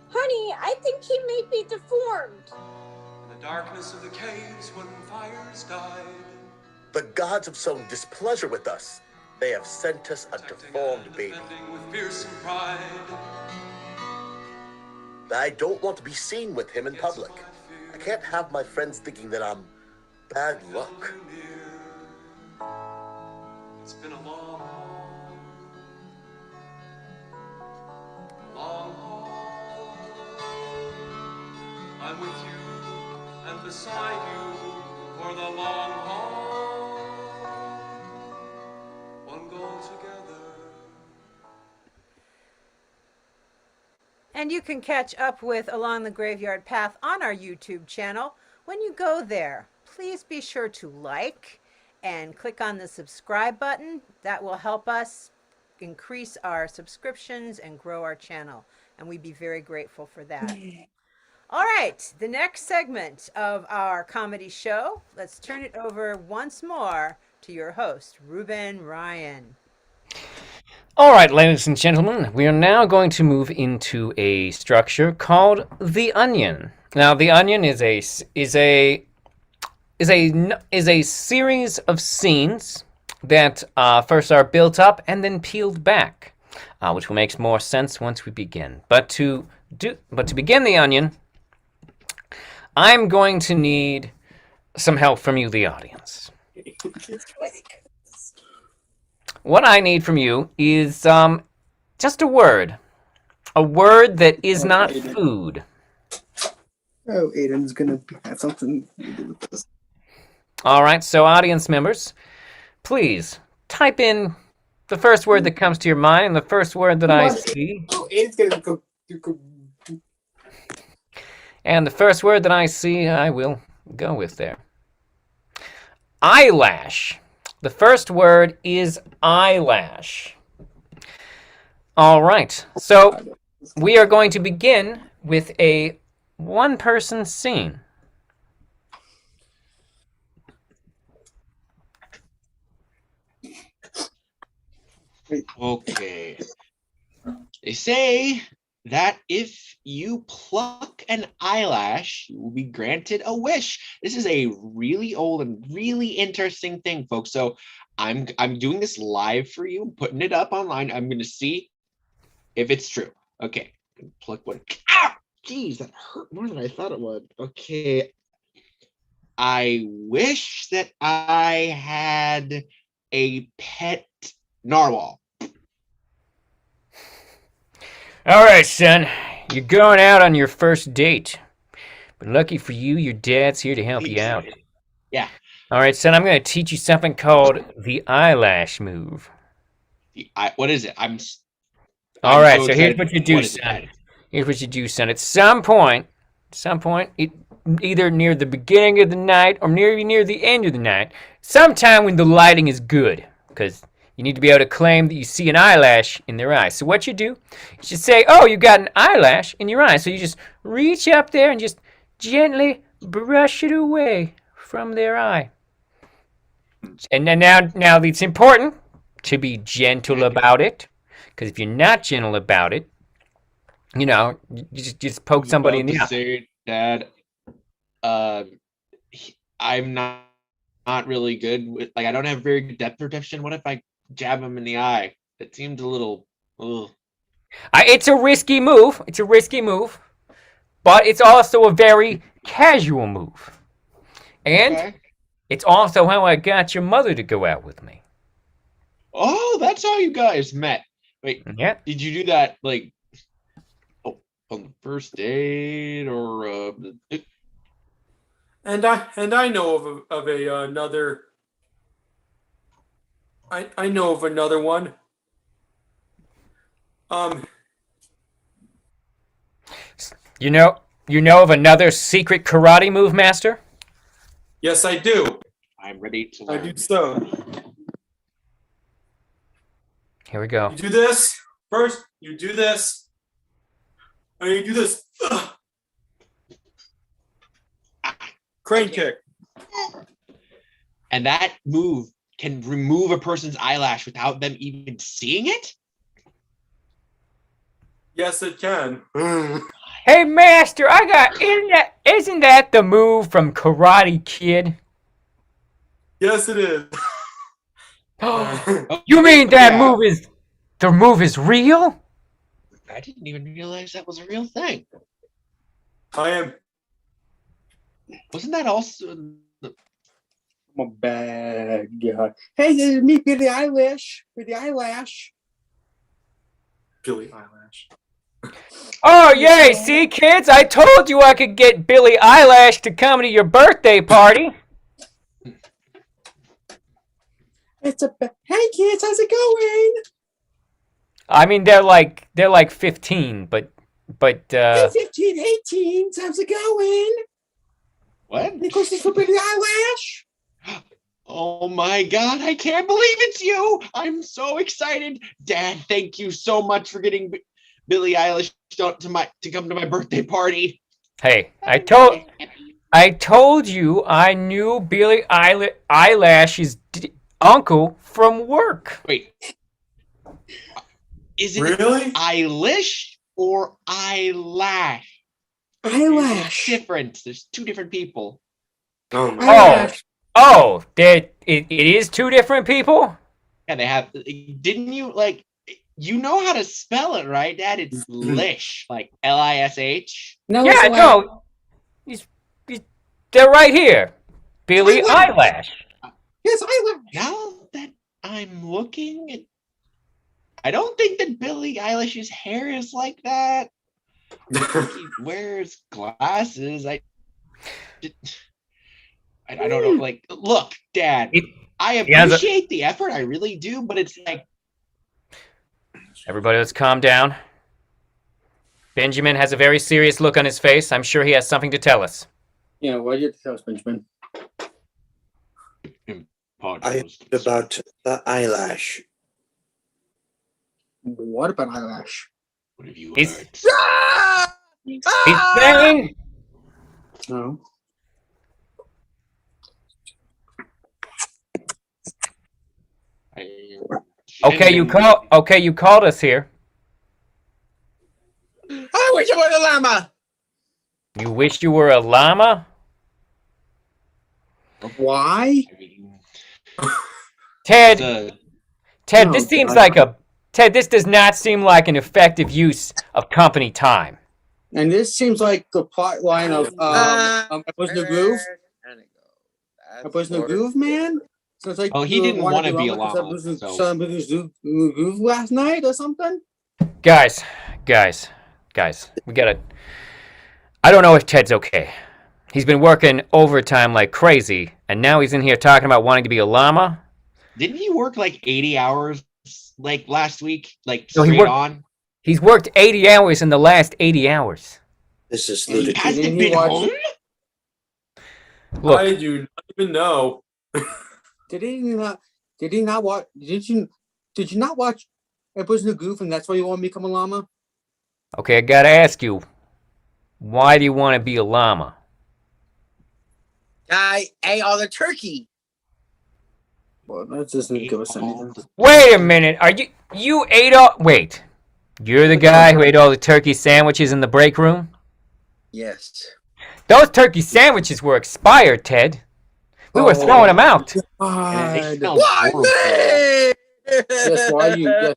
S8: Honey, I think he may be deformed.
S14: In the darkness of the caves when fires died.
S12: The gods have shown displeasure with us. They have sent us a deformed baby.
S14: With fearsome pride.
S12: I don't want to be seen with him in public. I can't have my friends thinking that I'm bad luck.
S14: It's been a long haul. I'm with you and beside you for the long haul. One goal together.
S2: And you can catch up with Along the Graveyard Path on our YouTube channel. When you go there, please be sure to like and click on the subscribe button. That will help us increase our subscriptions and grow our channel. And we'd be very grateful for that. All right, the next segment of our comedy show. Let's turn it over once more to your host, Ruben Ryan.
S4: All right, ladies and gentlemen, we are now going to move into a structure called the onion. Now, the onion is a series of scenes that first are built up and then peeled back, which will make more sense once we begin. But to begin the onion, I'm going to need some help from you, the audience. What I need from you is just a word that is not food.
S15: Oh, Aiden's gonna have something to do with this.
S4: All right, so audience members, please type in the first word that comes to your mind and the first word that I see.
S15: Oh, Aiden's gonna go.
S4: And the first word that I see, I will go with there. Eyelash. The first word is eyelash. All right, so we are going to begin with a one-person scene.
S10: Okay. They say that if you pluck an eyelash, you will be granted a wish. This is a really old and really interesting thing, folks. So I'm doing this live for you. I'm putting it up online. I'm going to see if it's true. Okay. Pluck one. Ah! Jeez, that hurt more than I thought it would. Okay. I wish that I had a pet narwhal.
S4: All right, son. You're going out on your first date. But lucky for you, your dad's here to help you out.
S10: Yeah.
S4: All right, son, I'm going to teach you something called the eyelash move.
S10: What is it?
S4: All right, so
S10: excited.
S4: here's what you do, son. Here's what you do, son. At some point, either near the beginning of the night or near the end of the night, sometime when the lighting is good, because you need to be able to claim that you see an eyelash in their eye. So what you do, you just say, oh, you got an eyelash in your eye. So you just reach up there and just gently brush it away from their eye. And then now it's important to be gentle about it, because if you're not gentle about it, you know, you just poke somebody in the eye.
S10: Say, Dad, I'm not really good with, like, I don't have very good depth perception. What if I jab him in the eye? It seemed a little. Ugh.
S4: It's a risky move. But it's also a very casual move. And it's also how I got your mother to go out with me.
S10: Oh, that's how you guys met. Wait,
S4: yeah.
S10: Did you do that like on the first date or?
S9: And I know of another. I know of another one.
S4: You know of another secret karate move, Master?
S9: Yes, I do.
S10: I'm ready to
S9: I
S10: learn.
S9: do so.
S4: Here we go.
S9: You do this first. You do this. And you do this. Ugh. Crane kick.
S10: And that move can remove a person's eyelash without them even seeing it?
S9: Yes, it can.
S4: Hey, Master, isn't that the move from Karate Kid?
S9: Yes, it is.
S4: You mean the move is real?
S10: I didn't even realize that was a real thing.
S9: I am.
S10: Wasn't that also?
S15: I'm a bad guy. Hey, this is me, Billy Eyelash. Billy Eyelash.
S9: Billy Eyelash.
S4: Oh, yay! See, kids, I told you I could get Billy Eyelash to come to your birthday party.
S15: Hey, kids, how's it going?
S4: I mean, they're like 15, but
S15: Hey, 15, 18, how's it going?
S10: What?
S15: Any questions for Billy Eyelash?
S10: Oh my God, I can't believe it's you. I'm so excited. Dad, thank you so much for getting Billie Eilish to come to my birthday party.
S4: Hey, I told you I knew Billie Eilish's uncle from work.
S10: Wait, is it
S9: Really?
S10: Eilish or eyelash?
S15: Eyelash.
S10: Different. There's two different people.
S9: Oh my
S15: Eyelash.
S4: It is two different people?
S10: Yeah, they have. Didn't you like? You know how to spell it, right, Dad? It's Lish, like Lish.
S15: No,
S4: Yeah,
S15: it's
S4: no. They're right here. Billie Eilish.
S15: Yes, eyelash.
S10: Now that I'm looking at, I don't think that Billie Eilish's hair is like that. He wears glasses. I don't know. Like, look, Dad, I appreciate the effort. I really do, but it's like.
S4: Everybody, let's calm down. Benjamin has a very serious look on his face. I'm sure he has something to tell us.
S15: Yeah, what did you tell us, Benjamin?
S16: About the eyelash.
S15: What about eyelash?
S10: What have you
S4: He's
S10: heard?
S4: saying.
S15: No.
S4: Okay, you called us here.
S16: I wish I was a llama.
S4: You wish you were a llama?
S15: Why?
S4: Ted,
S15: Oh,
S4: this seems
S15: God.
S4: like this does not seem like an effective use of company time.
S15: And this seems like the plot line of was the groove. Was the groove, man? So it's like
S10: Oh, he didn't want to be a llama.
S15: Groove last night or something.
S4: Guys, we gotta. I don't know if Ted's okay. He's been working overtime like crazy, and now he's in here talking about wanting to be a llama.
S10: Didn't he work like 80 hours like last week? Like
S4: No,
S10: straight on?
S4: He's worked 80 hours in the last 80 hours.
S16: This is
S10: He hasn't been home?
S4: Look.
S9: I do not even know.
S15: Did he not watch? Did you not watch episodes of Goof, and that's why you want to become a llama?
S4: Okay, I gotta ask you, why do you want to be a llama?
S16: I ate all the turkey.
S15: Well, that doesn't give us anything.
S4: Wait a minute, you ate all? Wait, you're the guy who ate all the turkey sandwiches in the break room?
S16: Yes.
S4: Those turkey sandwiches were expired, Ted. We were throwing them out.
S15: Why
S16: me?
S15: Yes,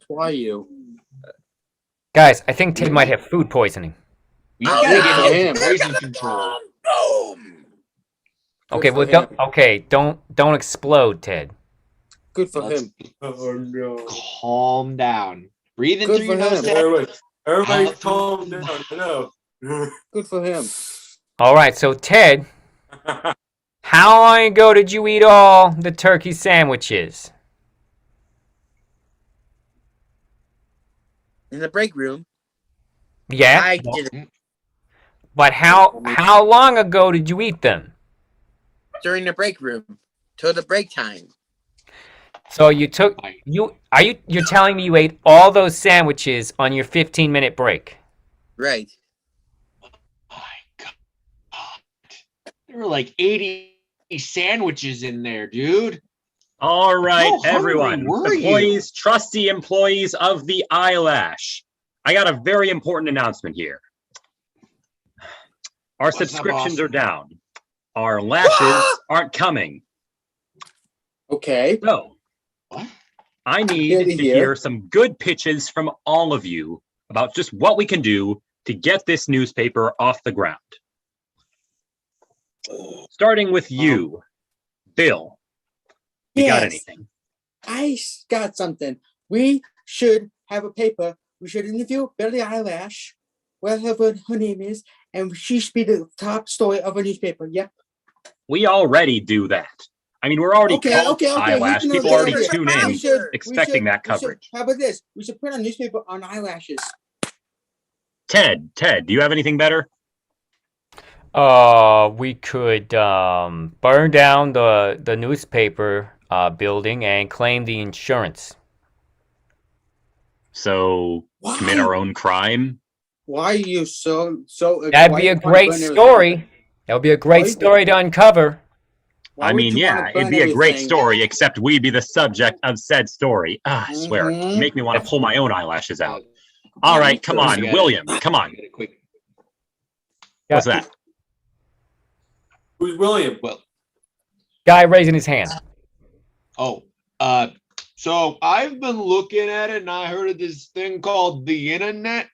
S15: why you?
S4: Guys, I think Ted might have food poisoning.
S10: We gotta get him poison control.
S4: Okay, well, don't explode, Ted.
S15: Good for him.
S9: Oh no.
S10: Calm down. Breathe in
S15: Good
S10: through your
S15: for
S10: nose.
S15: him.
S10: Ted.
S9: Everybody calm down. I know.
S15: Good for him.
S4: All right, so Ted, how long ago did you eat all the turkey sandwiches?
S16: In the break room.
S4: Yeah.
S16: I didn't.
S4: But how long ago did you eat them?
S16: During the break room. Till the break time.
S4: So you're telling me you ate all those sandwiches on your 15-minute break?
S16: Right.
S10: There were like 80 sandwiches in there, dude.
S5: All right,
S10: How hungry
S5: everyone.
S10: were you?
S5: Employees, trusty employees of the eyelash. I got a very important announcement here. Our
S10: What's up,
S5: subscriptions
S10: boss?
S5: are down. Our lashes aren't coming.
S15: Okay.
S5: So, I need to hear some good pitches from all of you about just what we can do to get this newspaper off the ground. Starting with you, Bill. You got anything?
S15: I got something. We should have a paper. We should interview Billie Eilish, whatever her name is, and she should be the top story of a newspaper. Yep.
S5: We already do that. I mean, we're already called eyelash. People already tune in expecting that coverage.
S15: How about this? We should put a newspaper on eyelashes.
S5: Ted, do you have anything better?
S4: We could burn down the newspaper building and claim the insurance.
S5: So commit our own crime?
S15: Why are you so?
S4: That'd be a great story. That would be a great story to uncover.
S5: I mean, yeah, it'd be a great story, except we'd be the subject of said story. I swear, you make me want to pull my own eyelashes out. All right, come on, William, come on. What's that?
S9: Who's William?
S10: Well,
S4: guy raising his hand.
S10: Oh, so I've been looking at it, and I heard of this thing called the internet,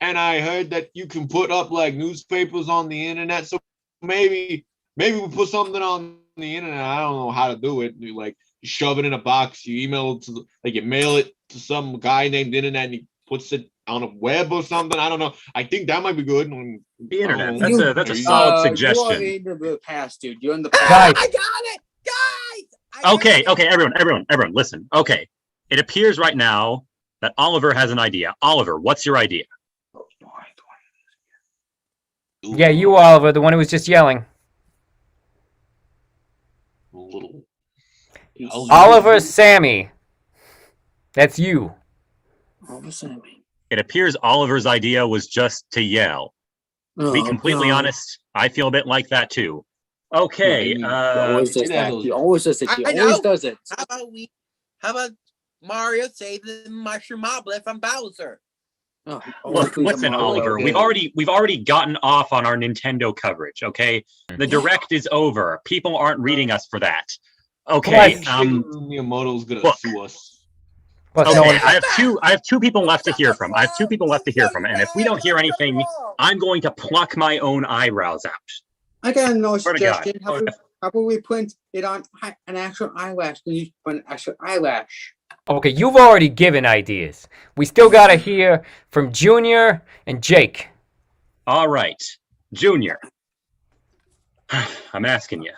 S10: and I heard that you can put up like newspapers on the internet. So maybe we put something on the internet. I don't know how to do it. You like shove it in a box, you email it to you mail it to some guy named internet, and he puts it on a web or something. I don't know. I think that might be good.
S5: The internet. That's a solid suggestion.
S15: You're in the past, dude. You're in the past.
S16: I got it, guys.
S5: Okay, everyone, listen. Okay, it appears right now that Oliver has an idea. Oliver, what's your idea?
S4: Yeah, you, Oliver, the one who was just yelling. Oliver Sammy. That's you.
S15: Oliver Sammy.
S5: It appears Oliver's idea was just to yell. To be completely honest, I feel a bit like that too. Okay.
S15: He always does that. He always does it. He always does it.
S16: How about Mario say the mushroom omelet from Bowser?
S5: Look, listen, Oliver. We've already gotten off on our Nintendo coverage. Okay, the direct is over. People aren't reading us for that. Okay.
S10: Miyamoto's gonna sue us.
S5: Okay, I have two people left to hear from. And if we don't hear anything, I'm going to pluck my own eyebrows out.
S15: I got a suggestion. How about we print it on an actual eyelash? Can you put an actual eyelash?
S4: Okay, you've already given ideas. We still gotta hear from Junior and Jake.
S5: All right, Junior. I'm asking you.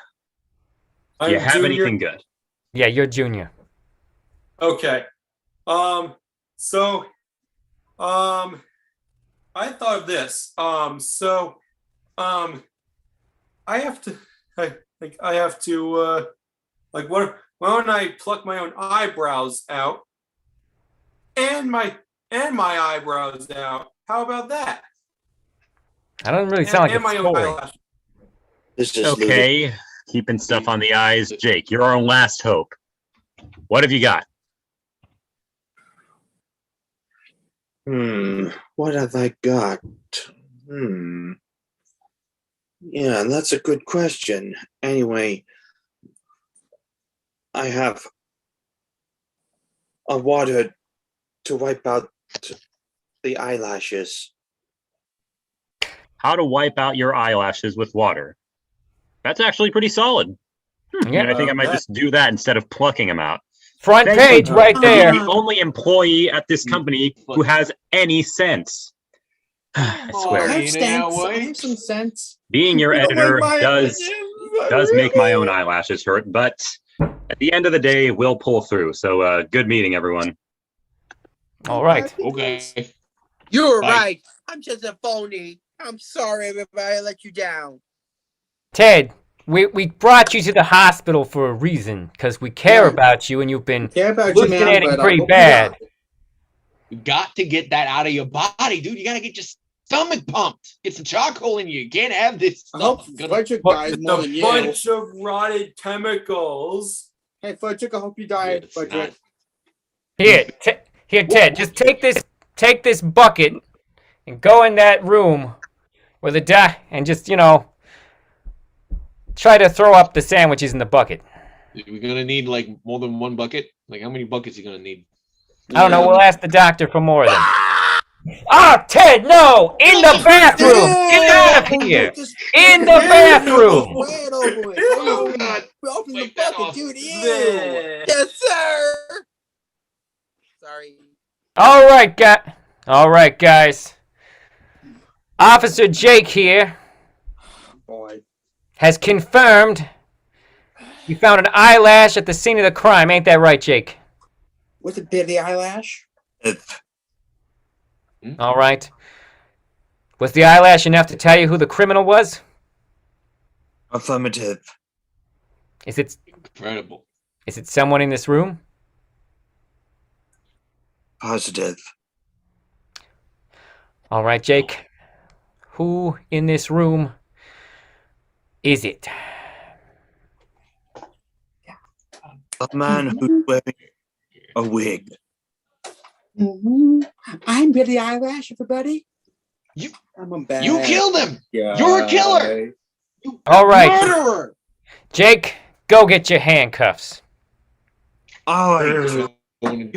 S5: Do you have anything good?
S4: Yeah, you're Junior.
S9: Okay. I thought of this. I have to why don't I pluck my own eyebrows out and my eyebrows out? How about that?
S4: I don't really sound like a story.
S5: Okay, keeping stuff on the eyes. Jake, you're our last hope. What have you got?
S17: What have I got? Yeah, that's a good question. Anyway, I have a water to wipe out the eyelashes.
S5: How to wipe out your eyelashes with water. That's actually pretty solid.
S4: Yeah,
S5: I think I might just do that instead of plucking them out.
S4: Front page right there.
S5: The only employee at this company who has any sense. I swear.
S15: I have some sense.
S5: Being your editor does make my own eyelashes hurt, but at the end of the day, we'll pull through. So good meeting, everyone.
S4: All right.
S10: Okay.
S16: You're right. I'm just a phony. I'm sorry, everybody. I let you down.
S4: Ted, we brought you to the hospital for a reason, because we care about you, and you've been hallucinating pretty bad.
S10: You got to get that out of your body, dude. You got to get your stomach pumped. Get some charcoal in you. You can't have this stuff.
S9: Bunch of rotted chemicals.
S15: Hey, Fudgick, I hope you die, Fudgick.
S4: Here, Ted, just take this bucket and go in that room where the and just, try to throw up the sandwiches in the bucket.
S10: We're gonna need like more than one bucket. Like how many buckets are you gonna need?
S4: I don't know. We'll ask the doctor for more of them. Ah, Ted, no! In the bathroom! Get out of here! In the bathroom!
S16: Open the bucket, dude. Yes, sir. Sorry.
S4: All right, guys. Officer Jake here has confirmed you found an eyelash at the scene of the crime. Ain't that right, Jake?
S15: Was it the eyelash?
S4: All right. Was the eyelash enough to tell you who the criminal was?
S17: Affirmative.
S4: Is it
S10: incredible?
S4: Is it someone in this room?
S17: Positive.
S4: All right, Jake. Who in this room is it?
S17: A man who's wearing a wig.
S15: I'm Billy Eyelash, everybody. I'm a bad
S10: You killed him.
S15: guy.
S10: You're a killer.
S4: All right,
S10: Murderer.
S4: Jake, go get your handcuffs.
S17: All right.
S15: I'm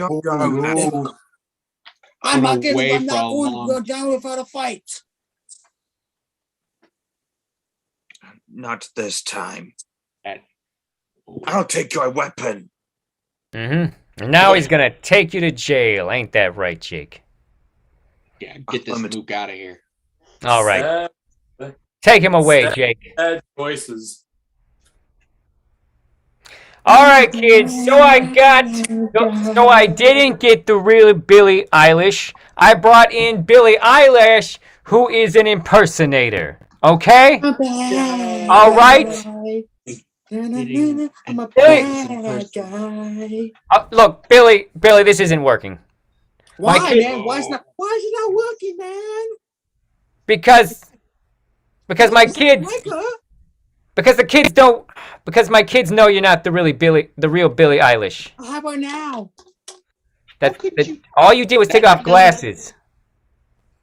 S15: not
S10: away
S15: I'm
S10: for
S15: not
S10: a
S15: going to
S10: long
S15: go down without a fight.
S17: Not this time. I'll take your weapon.
S4: Mm-hmm. And now he's gonna take you to jail. Ain't that right, Jake?
S10: Yeah, get this mook out of here.
S4: All right. Take him away, Jake.
S9: Sad choices.
S4: All right, kids. So I didn't get the real Billie Eilish. I brought in Billie Eyelash, who is an impersonator. Okay? All right.
S15: I'm a bad guy.
S4: Look, Billy, this isn't working.
S15: Why,
S4: My kid-
S15: man? Why is it not working, man?
S4: Because my kids, because my kids know you're not the real Billie Eilish.
S15: How about now?
S4: All you did was take off glasses.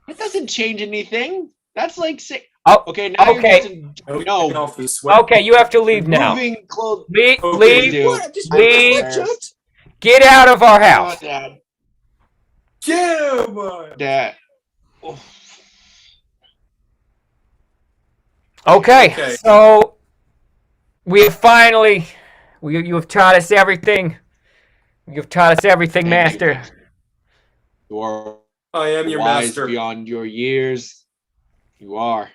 S10: That doesn't change anything. That's like say.
S4: Oh,
S10: okay. Now
S4: okay.
S10: You're no.
S4: Okay, you have to leave now.
S10: Moving clothes.
S4: Leave.
S10: Leave.
S4: Get out of our house.
S10: Dad.
S9: Yeah,
S10: Dad.
S4: Okay, so we have finally, you have taught us everything. You've taught us everything, Master.
S10: You are.
S9: I am your
S10: wise
S9: master.
S10: Beyond your years, you are.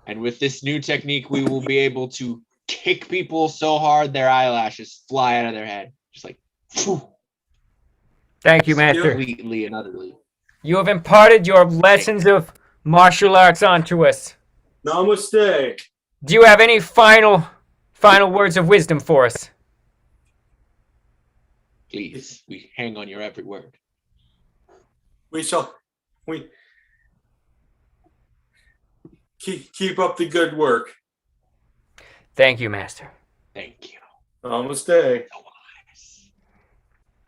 S10: And with this new technique, we will be able to kick people so hard their eyelashes fly out of their head, just like. Phew.
S4: Thank you, Master.
S10: Completely and utterly.
S4: You have imparted your lessons of martial arts onto us.
S9: Namaste.
S4: Do you have any final words of wisdom for us?
S10: Please, we hang on your every word.
S9: We keep up the good work.
S4: Thank you, Master.
S10: Thank you.
S9: Namaste.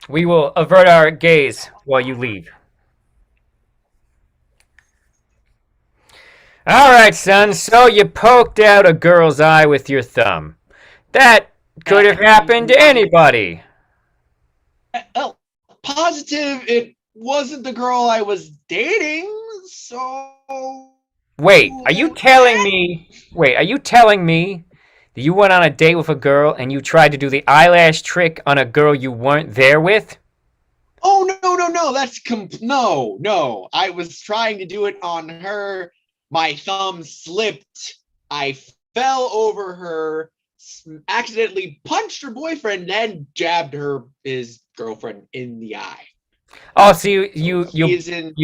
S4: We will avert our gaze while you leave. All right, son. So you poked out a girl's eye with your thumb. That could have happened to anybody.
S10: Oh, positive it wasn't the girl I was dating, so...
S4: Wait, are you telling me that you went on a date with a girl and you tried to do the eyelash trick on a girl you weren't there with?
S10: Oh, no, that's... No. I was trying to do it on her. My thumb slipped. I fell over her, accidentally punched her boyfriend, then jabbed his girlfriend in the eye.
S4: Oh, so you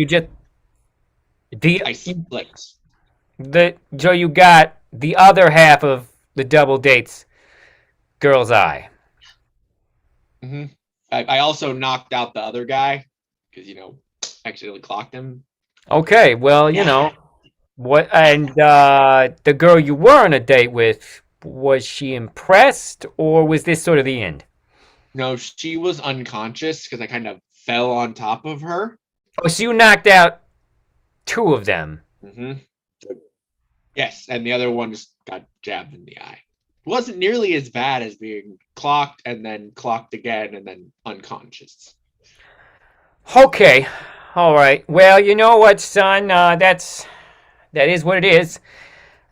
S4: just...
S10: I slipped.
S4: So you got the other half of the double date's girl's eye.
S10: Mm-hmm. I also knocked out the other guy because accidentally clocked him.
S4: Okay, well, what? And the girl you were on a date with, was she impressed, or was this sort of the end?
S10: No, she was unconscious because I kind of fell on top of her.
S4: Oh, so you knocked out two of them.
S10: Mm-hmm. Yes, and the other one just got jabbed in the eye. It wasn't nearly as bad as being clocked and then clocked again and then unconscious.
S4: Okay, all right. Well, you know what, son? That is what it is.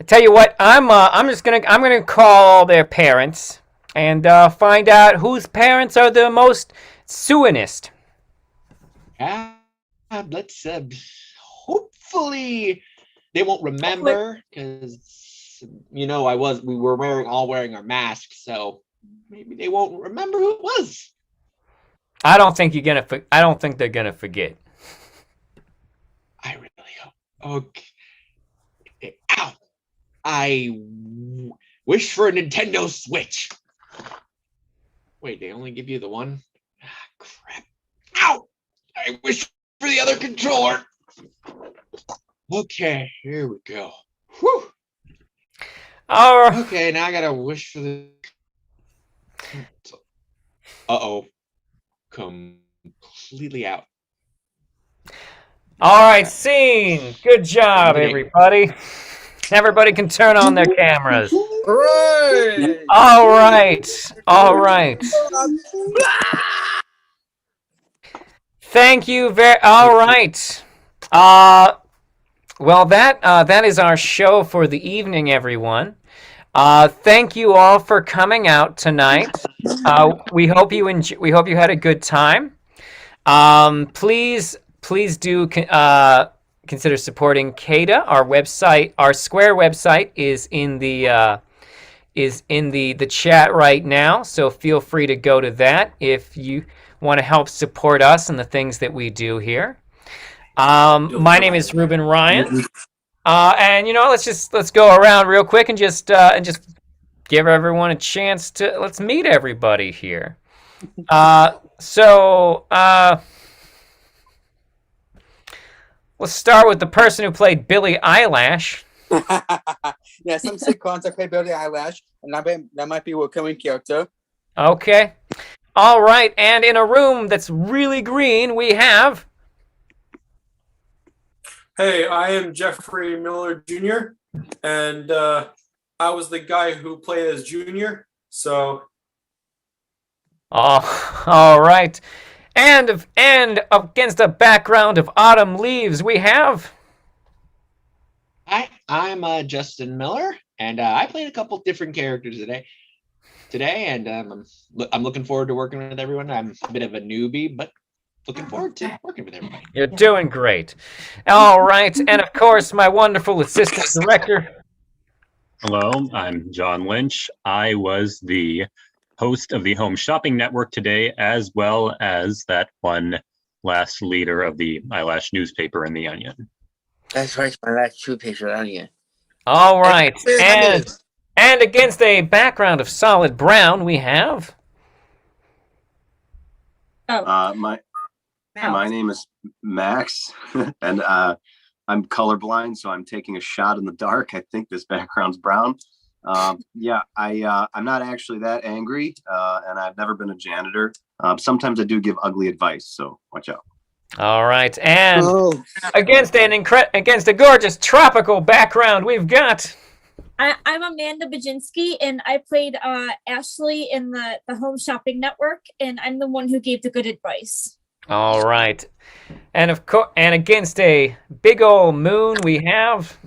S4: I tell you what, I'm gonna call their parents and find out whose parents are the most suinist.
S10: Let's hopefully they won't remember because we were wearing our masks, so maybe they won't remember who it was.
S4: I don't think they're gonna forget.
S10: I really hope. Okay. Ow! I wish for a Nintendo Switch. Wait, they only give you the one? Ah, crap. Ow! I wish for the other controller. Okay, here we go. Whew.
S4: All right.
S10: Okay, now I gotta wish for the. Uh-oh. Completely out.
S4: All right, scene. Good job,
S10: Eliminate.
S4: everybody. Everybody can turn on their cameras.
S15: Right.
S4: All right. All right. Thank you very. All right. Well, that is our show for the evening, everyone. Thank you all for coming out tonight. We hope you had a good time. Please do consider supporting CADA. Our website, our Square website, is in the chat right now. So feel free to go to that if you want to help support us and the things that we do here. My name is Ruben Ryan, and let's go around real quick and just give everyone a chance to let's meet everybody here. Let's start with the person who played Billie Eyelash.
S15: Yeah, some sitcoms I play Billie Eyelash, and that might be a coming character.
S4: Okay. All right, and in a room that's really green, we have.
S9: Hey, I am Jeffrey Miller Jr., and I was the guy who played as Junior, so.
S4: Oh, all right. And against a background of autumn leaves, we have.
S10: Hi, I'm Justin Miller, and I played a couple different characters today, and I'm looking forward to working with everyone. I'm a bit of a newbie, but looking forward to working with everybody.
S4: You're doing great. All right, and of course, my wonderful assistant director.
S5: Hello, I'm John Lynch. I was the host of the Home Shopping Network today, as well as that one last leader of the Eyelash newspaper in The Onion.
S16: That's right, my last newspaper, Onion.
S4: All right, and against a background of solid brown, we have.
S6: My name is Max, and I'm colorblind, so I'm taking a shot in the dark. I think this background's brown. I'm not actually that angry, and I've never been a janitor. Sometimes I do give ugly advice, so watch out.
S4: All right, and against a gorgeous tropical background, we've got.
S8: I'm Amanda Baginski, and I played Ashley in the Home Shopping Network, and I'm the one who gave the good advice.
S4: All right, and against a big old moon, we have.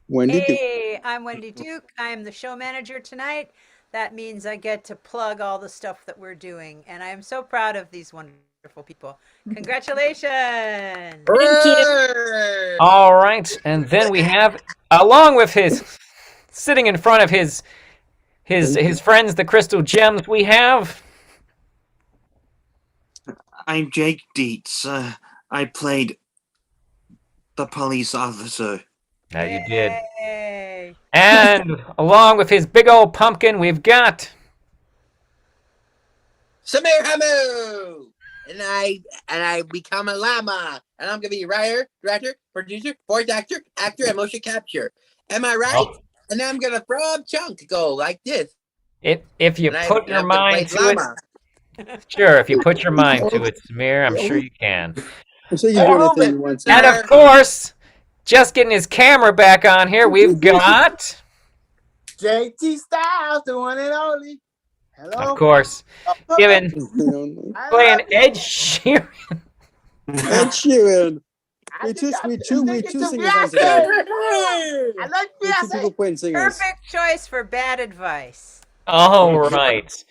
S15: Wendy.
S2: Hey, I'm Wendy Duke. I am the show manager tonight. That means I get to plug all the stuff that we're doing, and I am so proud of these wonderful people. Congratulations!
S8: Thank you.
S4: All right, and then we have, along with sitting in front of his friends, the Crystal Gems, we have.
S17: I'm Jake Dietz. I played the police officer.
S4: Now you did. And along with his big old pumpkin, we've got.
S16: Samir Hamu! And I become a llama. And I'm gonna be writer, director, producer, voice actor, and motion capture. Am I right?
S4: Oh.
S16: And then I'm gonna throw a chunk go like this.
S4: If you put your mind to it. Sure, if you put your mind to it, Samir, I'm sure you can.
S15: I'm sure you do anything you want to.
S4: And of course, just getting his camera back on here, we've got.
S7: JT Styles, the one and only. Hello.
S4: Of course, playing Ed Sheeran.
S15: Ed Sheeran. We two singers on together.
S7: I like
S15: Two people playing singers.
S2: Perfect choice for bad advice.
S4: All right.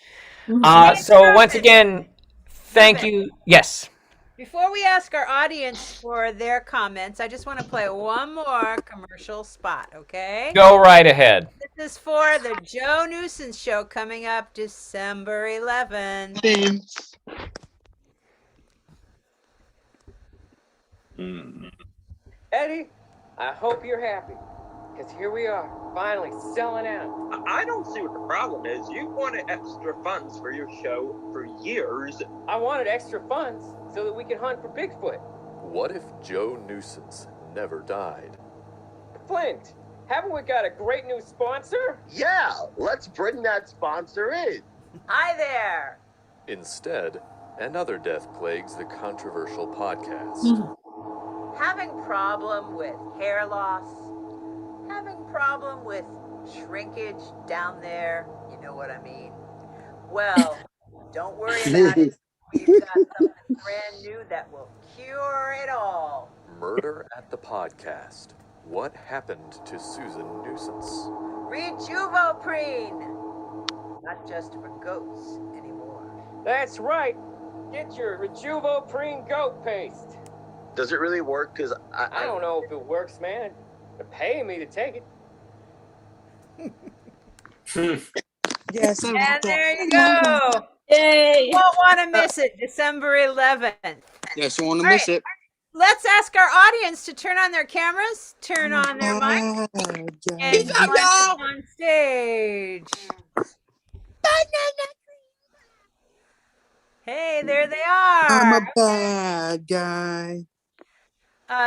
S4: So once again, thank you. Yes.
S2: Before we ask our audience for their comments, I just want to play one more commercial spot, okay?
S4: Go right ahead.
S2: This is for the Joe Nuisance Show coming up December 11th.
S11: Eddie, I hope you're happy. Because here we are, finally selling out.
S18: I don't see what the problem is. You wanted extra funds for your show for years.
S11: I wanted extra funds so that we could hunt for Bigfoot.
S13: What if Joe Nuisance never died?
S11: Flint, haven't we got a great new sponsor?
S12: Yeah, let's bring that sponsor in.
S2: Hi there.
S13: Instead, another death plagues the controversial podcast.
S2: Having problem with hair loss? Having problem with shrinkage down there? You know what I mean? Well, don't worry about it. We've got something brand new that will cure it all.
S13: Murder at the Podcast. What happened to Susan Nuisance?
S2: Rejuvoprene. Not just for goats anymore.
S11: That's right. Get your Rejuvoprene goat paste.
S12: Does it really work? Because
S11: I don't know if it works, man. They're paying me to take it.
S15: Yes,
S2: And there you go.
S8: Yay!
S2: You won't want to miss it. December 11th.
S15: Yes, you want to
S2: All
S15: miss
S2: right.
S15: it.
S2: Let's ask our audience to turn on their cameras, turn on their mics, and join us on stage. Hey, there they
S15: I'm
S2: are.
S15: a bad guy.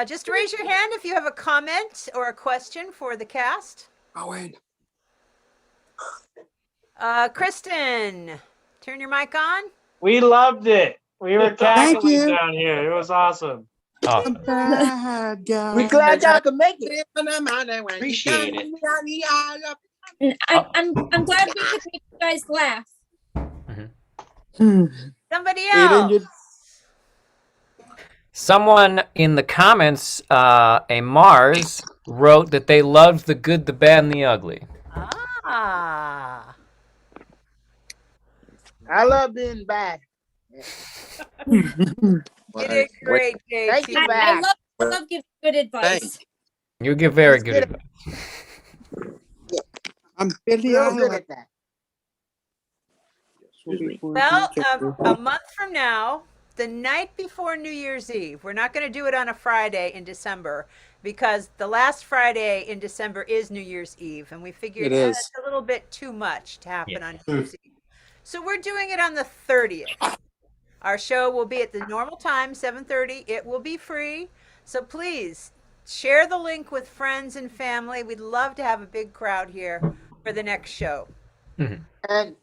S2: Just raise your hand if you have a comment or a question for the cast.
S15: Owen.
S2: Kristen, turn your mic on.
S19: We loved it. We were
S15: Thank
S19: cackling
S15: you.
S19: down here. It was awesome.
S15: I'm a bad guy.
S7: We glad y'all could make it.
S10: Appreciate it.
S8: I'm glad we could make you guys laugh.
S2: Somebody
S15: Aiden,
S2: else.
S15: you-
S4: Someone in the comments, a Mars, wrote that they loved the good, the bad, and the ugly.
S2: Ah.
S7: I love being bad.
S2: You did great, JT.
S7: Thank you,
S8: I
S7: back.
S8: love giving good advice.
S4: You give very good advice.
S15: I'm Billy
S7: Real good
S15: Eilish.
S7: at that.
S2: Well, a month from now, the night before New Year's Eve, we're not going to do it on a Friday in December because the last Friday in December is New Year's Eve, and we figured
S15: It is.
S2: it's a little bit too much to happen on New Year's Eve. So we're doing it on the 30th. Our show will be at the normal time, 7:30. It will be free. So please share the link with friends and family. We'd love to have a big crowd here for the next show.
S7: And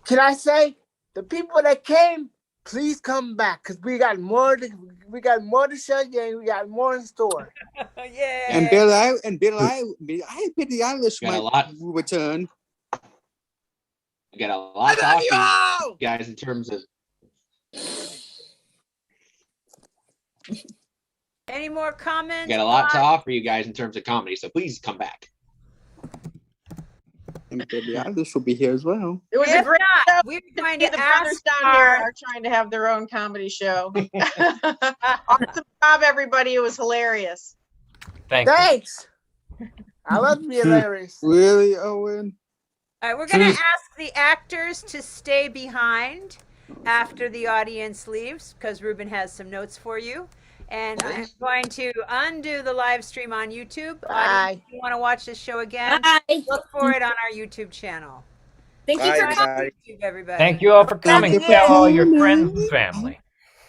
S7: can I say, the people that came, please come back because we got more to show you and we got more in store.
S2: Yeah.
S15: And Billy Eilish
S10: Got a
S15: might
S10: lot.
S15: return.
S10: We got a lot to offer you guys in terms of.
S2: Any more comments?
S10: We got a lot to offer you guys in terms of comedy, so please come back.
S15: And Billy Eilish will be here as well.
S20: It was a
S2: If
S20: great
S2: not,
S20: show.
S2: we're going
S20: The
S2: to
S20: brothers
S2: ask
S20: down here
S2: our
S20: are trying to have their own comedy show. Awesome job, everybody. It was hilarious.
S7: Thanks. I love to be hilarious.
S15: Really, Owen?
S2: All right, we're going to ask the actors to stay behind after the audience leaves because Ruben has some notes for you. And I'm going to undo the live stream on YouTube. Audience, if you want to watch this show again, look for it on our YouTube channel.
S8: Thank you
S17: Bye,
S8: for
S17: everybody.
S2: YouTube, everybody.
S4: Thank you all for coming.
S15: Thank you for
S4: Tell all your
S15: coming.
S4: friends and family.